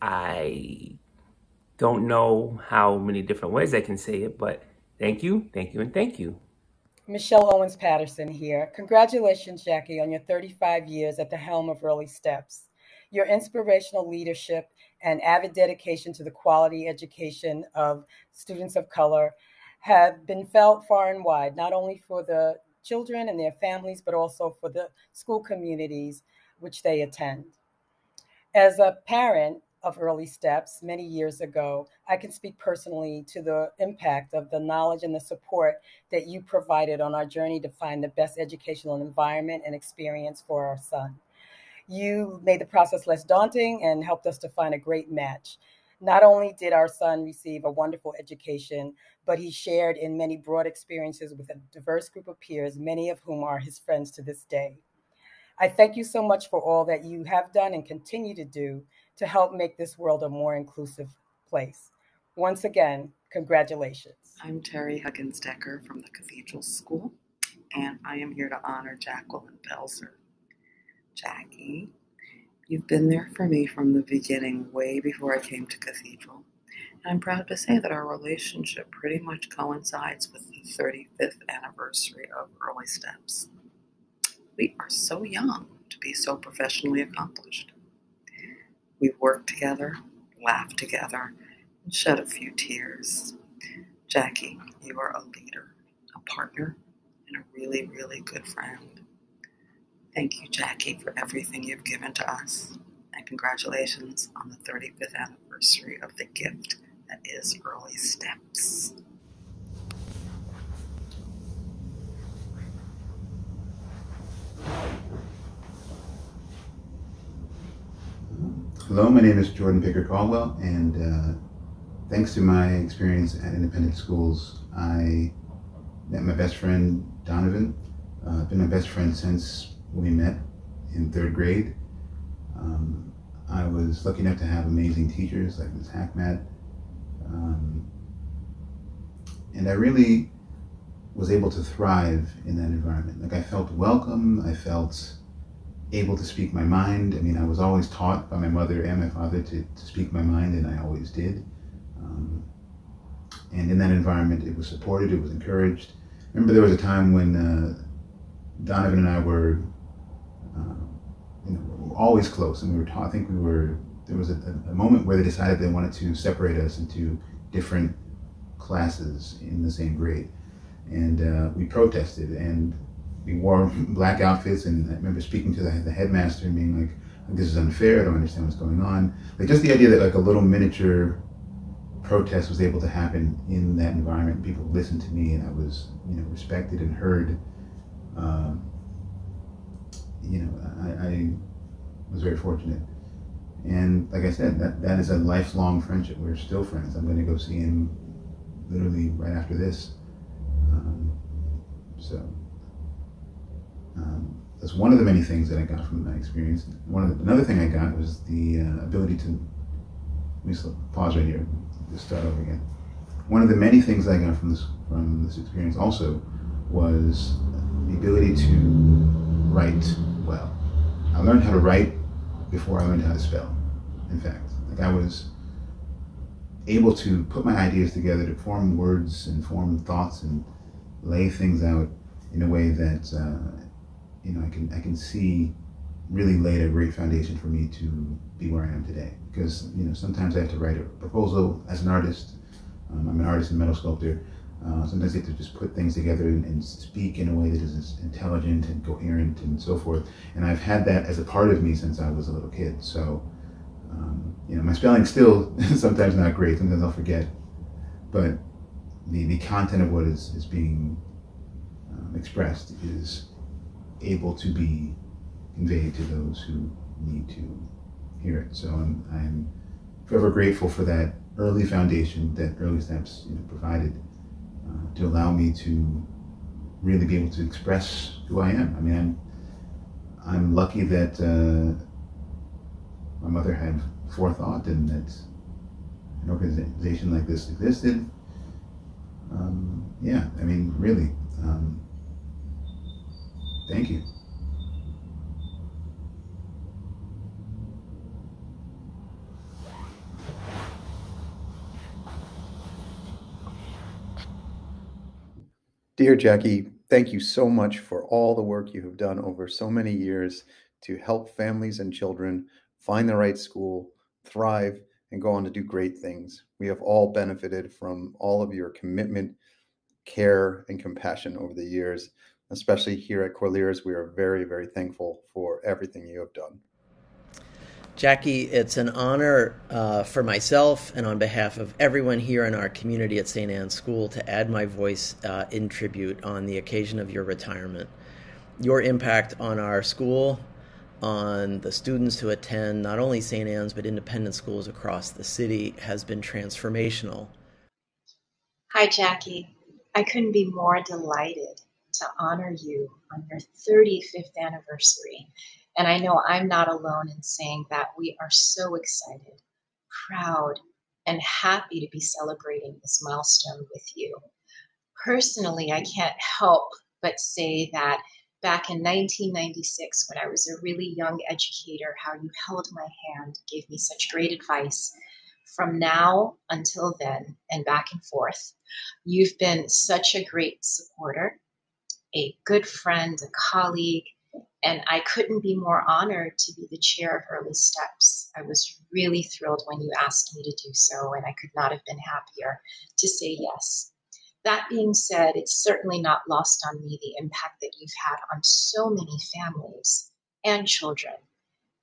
I don't know how many different ways I can say it, but thank you, and thank you.
Michelle Owens-Patterson here. Congratulations, Jacqui, on your 35 years at the helm of Early Steps. Your inspirational leadership and avid dedication to the quality education of students of color have been felt far and wide, not only for the children and their families, but also for the school communities which they attend. As a parent of Early Steps many years ago, I can speak personally to the impact of the knowledge and the support that you provided on our journey to find the best educational environment and experience for our son. You made the process less daunting and helped us to find a great match. Not only did our son receive a wonderful education, but he shared in many broad experiences with a diverse group of peers, many of whom are his friends to this day. I thank you so much for all that you have done and continue to do to help make this world a more inclusive place. Once again, congratulations.
I'm Terry Huggins-Decker from the Cathedral School, and I am here to honor Jacqueline Pelser. Jacqui, you've been there for me from the beginning, way before I came to Cathedral. And I'm proud to say that our relationship pretty much coincides with the 35th anniversary of Early Steps. We are so young to be so professionally accomplished. We've worked together, laughed together, and shed a few tears. Jacqui, you are a leader, a partner, and a really, really good friend. Thank you, Jacqui, for everything you've given to us, and congratulations on the 35th anniversary of the gift that is Early Steps.
Hello, my name is Jordan Picker Caldwell, and thanks to my experience at independent schools, I met my best friend Donovan. Been my best friend since we met in 3rd grade. I was lucky enough to have amazing teachers like Ms. Hackmat, and I really was able to thrive in that environment. Like, I felt welcome, I felt able to speak my mind. I mean, I was always taught by my mother and my father to speak my mind, and I always did. And in that environment, it was supported, it was encouraged. I remember there was a time when Donovan and I were always close, and we were taught, I think there was a moment where they decided they wanted to separate us into different classes in the same grade. And we protested, and we wore black outfits, and I remember speaking to the headmaster and being like, this is unfair, I don't understand what's going on. Like, just the idea that like a little miniature protest was able to happen in that environment. People listened to me, and I was, respected and heard. I was very fortunate. And like I said, that is a lifelong friendship. We're still friends. I'm going to go see him literally right after this. That's one of the many things that I got from my experience. Another thing I got was the ability to, let me pause right here, just start over again. One of the many things I got from this experience also was the ability to write well. I learned how to write before I learned how to spell, in fact. Like, I was able to put my ideas together, to form words and form thoughts and lay things out in a way that I can see really laid a great foundation for me to be where I am today. Because sometimes I have to write a proposal as an artist. I'm an artist and metal sculptor. Sometimes I have to just put things together and speak in a way that is intelligent and coherent and so forth. And I've had that as a part of me since I was a little kid. So, my spelling's still sometimes not great. Sometimes I'll forget. But the content of what is being expressed is able to be conveyed to those who need to hear it. So I'm forever grateful for that early foundation that Early Steps provided to allow me to really be able to express who I am. I mean, I'm lucky that my mother had forethought and that an organization like this existed. Really, thank you.
Dear Jacqui, thank you so much for all the work you have done over so many years to help families and children find the right school, thrive, and go on to do great things. We have all benefited from all of your commitment, care, and compassion over the years. Especially here at Corlears, we are very, very thankful for everything you have done.
Jacqui, it's an honor for myself and on behalf of everyone here in our community at St. Anne's School to add my voice in tribute on the occasion of your retirement. Your impact on our school, on the students who attend not only St. Anne's but independent schools across the city has been transformational.
Hi, Jacqui. I couldn't be more delighted to honor you on your 35th anniversary. And I know I'm not alone in saying that we are so excited, proud, and happy to be celebrating this milestone with you. Personally, I can't help but say that back in 1996, when I was a really young educator, how you held my hand, gave me such great advice. From now until then and back and forth, you've been such a great supporter, a good friend, a colleague, and I couldn't be more honored to be the chair of Early Steps. I was really thrilled when you asked me to do so, and I could not have been happier to say yes. That being said, it's certainly not lost on me the impact that you've had on so many families and children.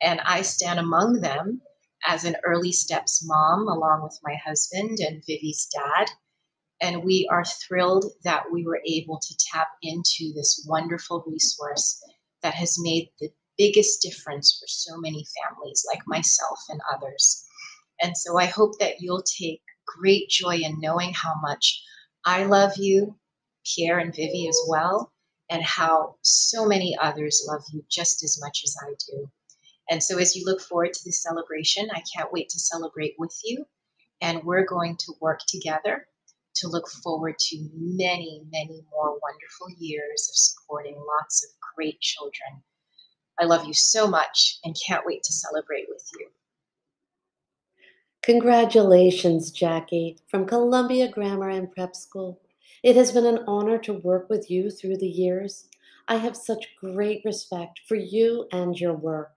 And I stand among them as an Early Steps mom, along with my husband and Vivi's dad. And we are thrilled that we were able to tap into this wonderful resource that has made the biggest difference for so many families like myself and others. And so I hope that you'll take great joy in knowing how much I love you, Pierre and Vivi as well, and how so many others love you just as much as I do. And so as you look forward to this celebration, I can't wait to celebrate with you. And we're going to work together to look forward to many, many more wonderful years of supporting lots of great children. I love you so much and can't wait to celebrate with you.
Congratulations, Jacqui, from Columbia Grammar and Prep School. It has been an honor to work with you through the years. I have such great respect for you and your work,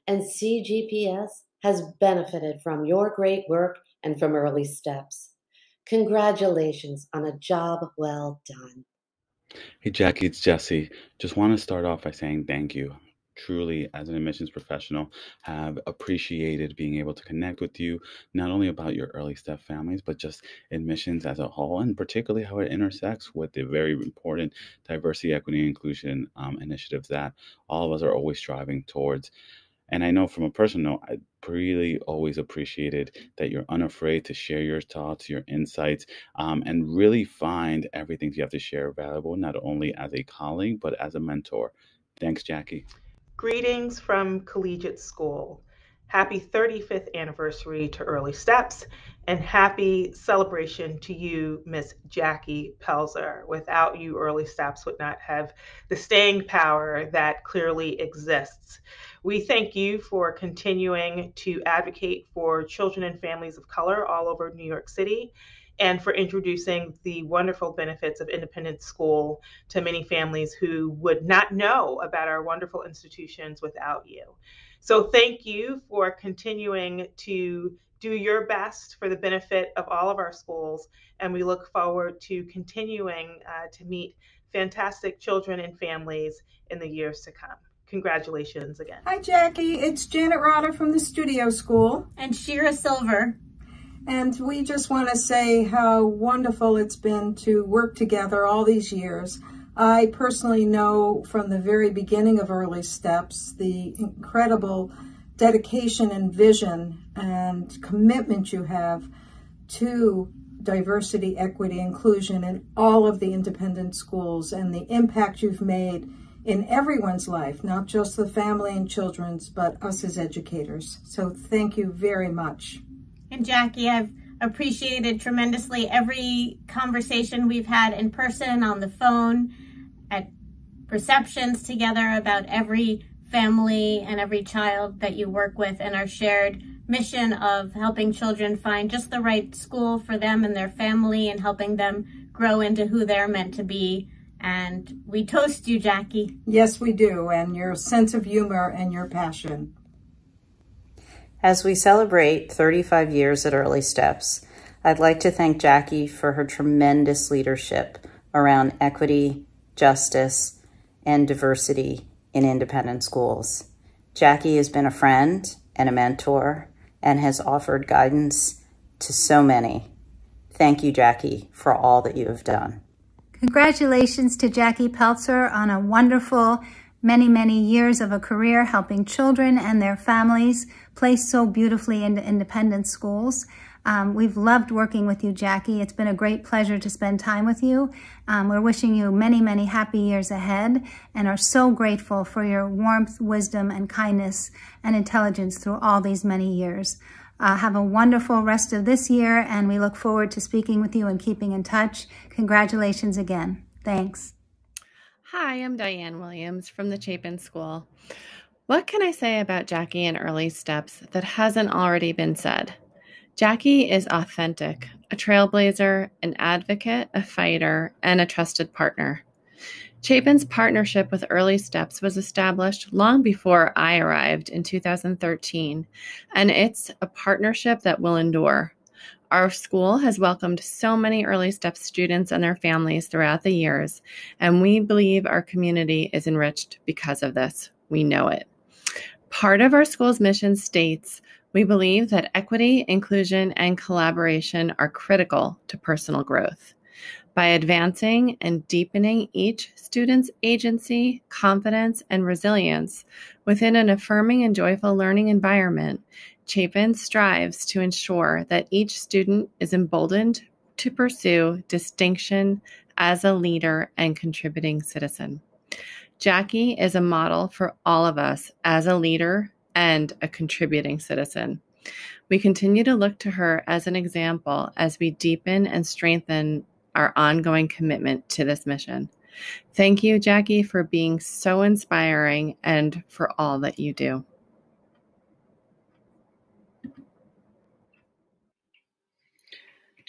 and CGPS has benefited from your great work and from Early Steps. Congratulations on a job well done.
Hey, Jacqui, it's Jesse. Just want to start off by saying thank you. truly, as an admissions professional, have appreciated being able to connect with you, not only about your early step families, but just admissions as a whole, and particularly how it intersects with the very important diversity, equity, and inclusion initiatives that all of us are always striving towards. And I know from a personal note, I really always appreciated that you're unafraid to share your thoughts, your insights, and really find everything you have to share valuable, not only as a colleague, but as a mentor. Thanks, Jacqui.
Greetings from Collegiate School. Happy 35th anniversary to Early Steps, and happy celebration to you, Miss Jacqui Pelzer. Without you, Early Steps would not have the staying power that clearly exists. We thank you for continuing to advocate for children and families of color all over New York City, and for introducing the wonderful benefits of independent school to many families who would not know about our wonderful institutions without you. So thank you for continuing to do your best for the benefit of all of our schools, and we look forward to continuing to meet fantastic children and families in the years to come. Congratulations again.
Hi, Jacqui. It's Janet Rotter from the Studio School.
And Shira Silver.
And we just want to say how wonderful it's been to work together all these years. I personally know from the very beginning of Early Steps the incredible dedication and vision and commitment you have to diversity, equity, inclusion in all of the independent schools, and the impact you've made in everyone's life, not just the family and children's, but us as educators. So thank you very much.
And Jacqui, I've appreciated tremendously every conversation we've had in person, on the phone, at receptions together, about every family and every child that you work with, and our shared mission of helping children find just the right school for them and their family, and helping them grow into who they're meant to be. And we toast you, Jacqui.
Yes, we do, and your sense of humor and your passion.
As we celebrate 35 years at Early Steps, I'd like to thank Jacqui for her tremendous leadership around equity, justice, and diversity in independent schools. Jacqui has been a friend and a mentor and has offered guidance to so many. Thank you, Jacqui, for all that you have done.
Congratulations to Jacqui Pelser on a wonderful many years of a career helping children and their families place so beautifully into independent schools. We've loved working with you, Jacqui. It's been a great pleasure to spend time with you. We're wishing you many happy years ahead, and are so grateful for your warmth, wisdom, and kindness and intelligence through all these many years. Have a wonderful rest of this year, and we look forward to speaking with you and keeping in touch. Congratulations again. Thanks.
Hi, I'm Diane Williams from the Chapin School. What can I say about Jacqui and Early Steps that hasn't already been said? Jacqui is authentic, a trailblazer, an advocate, a fighter, and a trusted partner. Chapin's partnership with Early Steps was established long before I arrived in 2013, and it's a partnership that will endure. Our school has welcomed so many Early Steps students and their families throughout the years, and we believe our community is enriched because of this. We know it. Part of our school's mission states, we believe that equity, inclusion, and collaboration are critical to personal growth. By advancing and deepening each student's agency, confidence, and resilience within an affirming and joyful learning environment, Chapin strives to ensure that each student is emboldened to pursue distinction as a leader and contributing citizen. Jacqui is a model for all of us as a leader and a contributing citizen. We continue to look to her as an example as we deepen and strengthen our ongoing commitment to this mission. Thank you, Jacqui, for being so inspiring and for all that you do.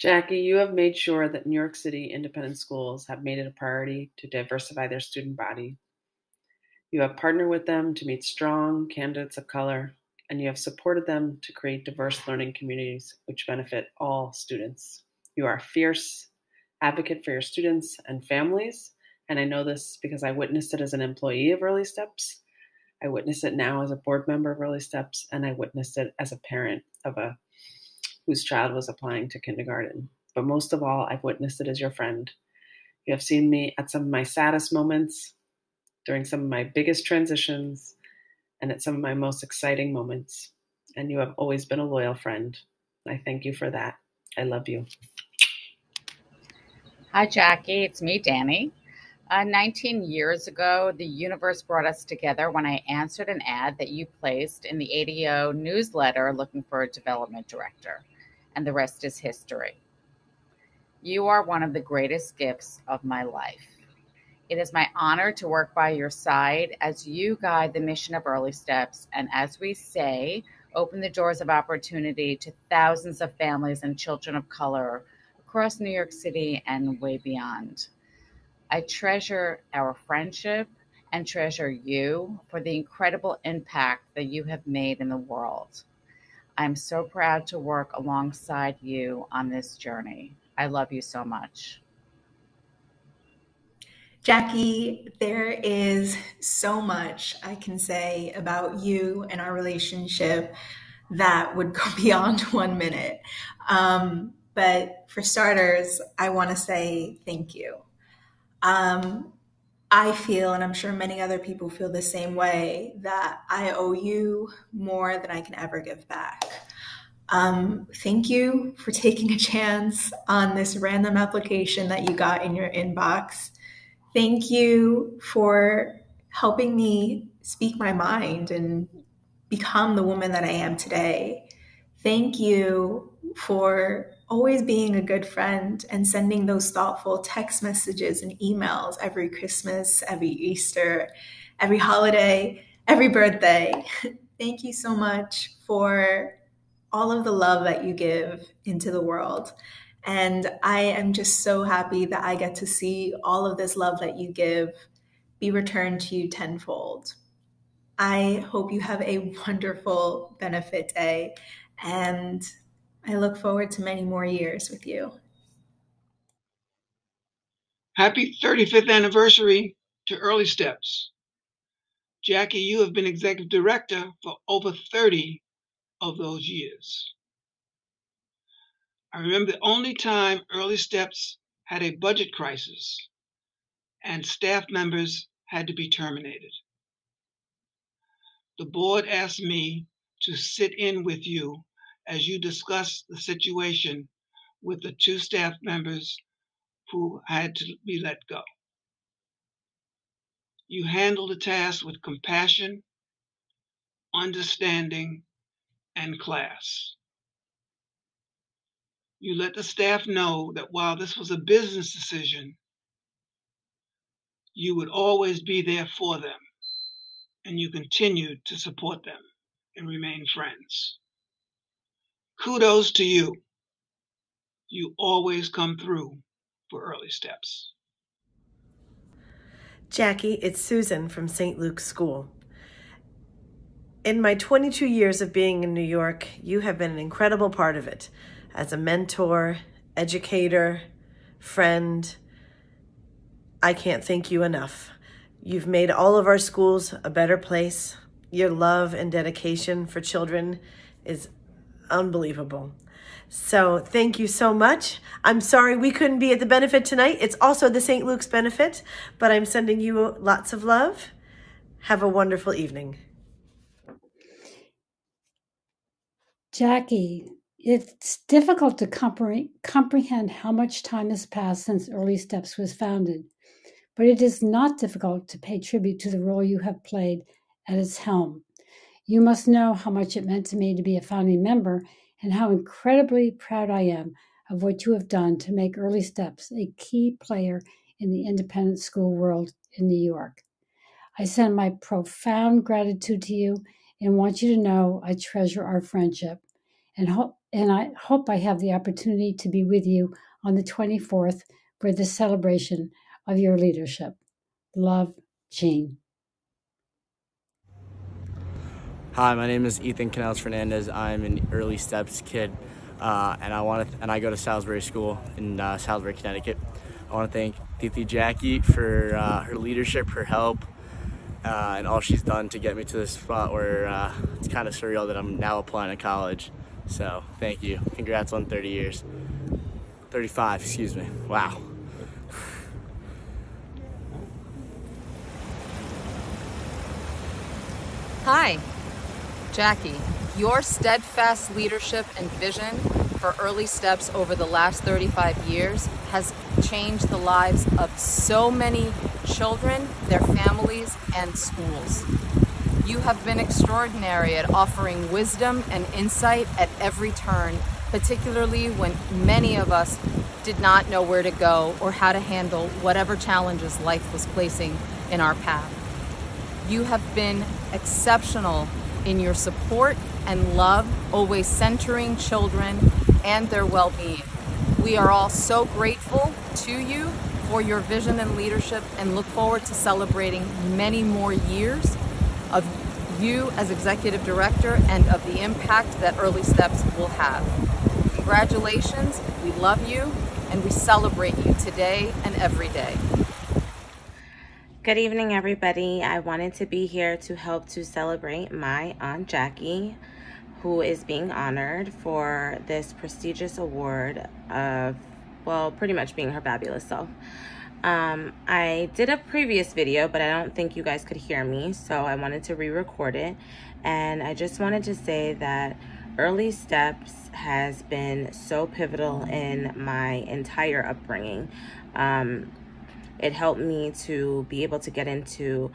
Jacqui, you have made sure that New York City independent schools have made it a priority to diversify their student body. You have partnered with them to meet strong candidates of color, and you have supported them to create diverse learning communities which benefit all students. You are a fierce advocate for your students and families, and I know this because I witnessed it as an employee of Early Steps. I witness it now as a board member of Early Steps, and I witnessed it as a parent of whose child was applying to kindergarten. But most of all, I've witnessed it as your friend. You have seen me at some of my saddest moments, during some of my biggest transitions, and at some of my most exciting moments. And you have always been a loyal friend. I thank you for that. I love you.
Hi, Jackie. It's me, Danny. 19 years ago, the universe brought us together when I answered an ad that you placed in the ADO newsletter looking for a development director, and the rest is history. You are one of the greatest gifts of my life. It is my honor to work by your side as you guide the mission of Early Steps, and as we say, open the doors of opportunity to thousands of families and children of color across New York City and way beyond. I treasure our friendship and treasure you for the incredible impact that you have made in the world. I'm so proud to work alongside you on this journey. I love you so much.
Jackie, there is so much I can say about you and our relationship that would go beyond 1 minute. But for starters, I want to say thank you. I feel, and I'm sure many other people feel the same way, that I owe you more than I can ever give back. Thank you for taking a chance on this random application that you got in your inbox. Thank you for helping me speak my mind and become the woman that I am today. Thank you for always being a good friend and sending those thoughtful text messages and emails every Christmas, every Easter, every holiday, every birthday. Thank you so much for all of the love that you give into the world. And I am just so happy that I get to see all of this love that you give be returned to you tenfold. I hope you have a wonderful benefit day, and I look forward to many more years with you.
Happy 35th anniversary to Early Steps. Jackie, you have been executive director for over 30 of those years. I remember the only time Early Steps had a budget crisis and staff members had to be terminated. The board asked me to sit in with you as you discussed the situation with the 2 staff members who had to be let go. You handled the task with compassion, understanding, and class. You let the staff know that while this was a business decision, you would always be there for them, and you continued to support them and remain friends. Kudos to you. You always come through for Early Steps.
Jackie, it's Susan from St. Luke's School. In my 22 years of being in New York, you have been an incredible part of it. As a mentor, educator, friend, I can't thank you enough. You've made all of our schools a better place. Your love and dedication for children is unbelievable. So thank you so much. I'm sorry we couldn't be at the benefit tonight. It's also the St. Luke's benefit, but I'm sending you lots of love. Have a wonderful evening.
Jackie, it's difficult to comprehend how much time has passed since Early Steps was founded, but it is not difficult to pay tribute to the role you have played at its helm. You must know how much it meant to me to be a founding member and how incredibly proud I am of what you have done to make Early Steps a key player in the independent school world in New York. I send my profound gratitude to you and want you to know I treasure our friendship, and I hope I have the opportunity to be with you on the 24th for the celebration of your leadership. Love, Jean.
Hi, my name is Ethan Canales Fernandez. I'm an Early Steps kid, and I go to Salisbury School in Salisbury, Connecticut. I want to thank Titi Jacqui for her leadership, her help, and all she's done to get me to this spot where it's kind of surreal that I'm now applying to college. So thank you. Congrats on 30 years. 35, excuse me. Wow.
Hi, Jackie. Your steadfast leadership and vision for Early Steps over the last 35 years has changed the lives of so many children, their families, and schools. You have been extraordinary at offering wisdom and insight at every turn, particularly when many of us did not know where to go or how to handle whatever challenges life was placing in our path. You have been exceptional in your support and love, always centering children and their well-being. We are all so grateful to you for your vision and leadership and look forward to celebrating many more years of you as executive director and of the impact that Early Steps will have. Congratulations, we love you, and we celebrate you today and every day.
Good evening, everybody. I wanted to be here to help to celebrate my Aunt Jackie, who is being honored for this prestigious award of, well, pretty much being her fabulous self. I did a previous video, but I don't think you guys could hear me, so I wanted to re-record it. And I just wanted to say that Early Steps has been so pivotal in my entire upbringing. It helped me to be able to get into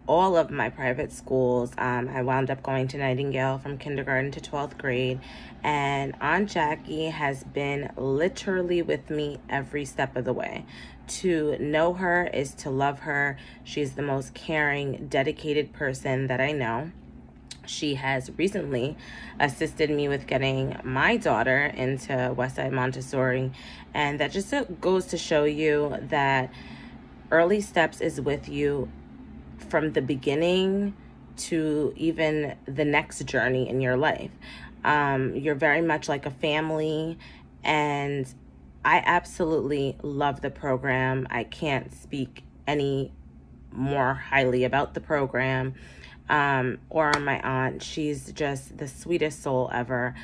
all of my private schools. I wound up going to Nightingale from kindergarten to 12th grade. And Aunt Jackie has been literally with me every step of the way. To know her is to love her. She's the most caring, dedicated person that I know. She has recently assisted me with getting my daughter into Westside Montessori. And that just goes to show you that Early Steps is with you from the beginning to even the next journey in your life. You're very much like a family, and I absolutely love the program. I can't speak any more highly about the program or on my aunt. She's just the sweetest soul ever.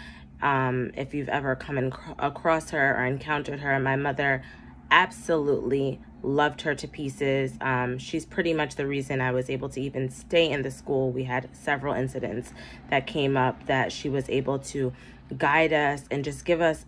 If you've ever come across her or encountered her, my mother absolutely loved her to pieces. She's pretty much the reason I was able to even stay in the school. We had several incidents that came up that she was able to guide us and just give us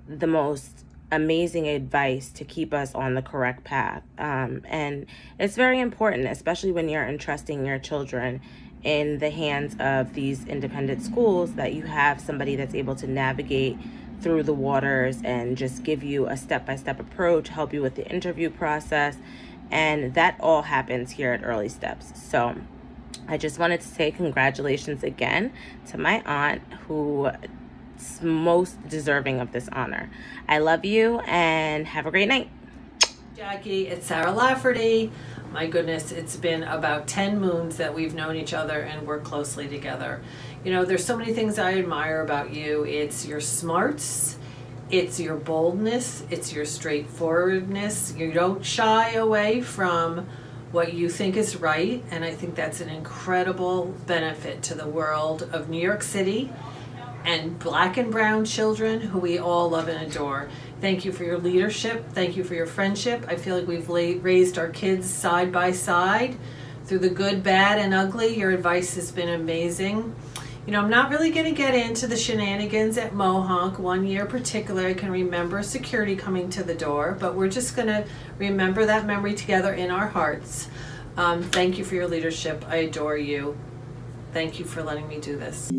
the most amazing advice to keep us on the correct path. And it's very important, especially when you're entrusting your children in the hands of these independent schools, that you have somebody that's able to navigate through the waters and just give you a step-by-step approach, help you with the interview process. And that all happens here at Early Steps. So I just wanted to say congratulations again to my aunt, who is most deserving of this honor. I love you and have a great night.
Jackie, it's Sarah Lafferty. My goodness, it's been about 10 moons that we've known each other and worked closely together. You know, there's so many things I admire about you. It's your smarts, it's your boldness, it's your straightforwardness. You don't shy away from what you think is right, and I think that's an incredible benefit to the world of New York City and Black and brown children who we all love and adore. Thank you for your leadership. Thank you for your friendship. I feel like we've raised our kids side by side through the good, bad, and ugly. Your advice has been amazing. You know, I'm not really going to get into the shenanigans at Mohawk. One year in particular, I can remember security coming to the door, but we're just going to remember that memory together in our hearts. Thank you for your leadership. I adore you. Thank you for letting me do this.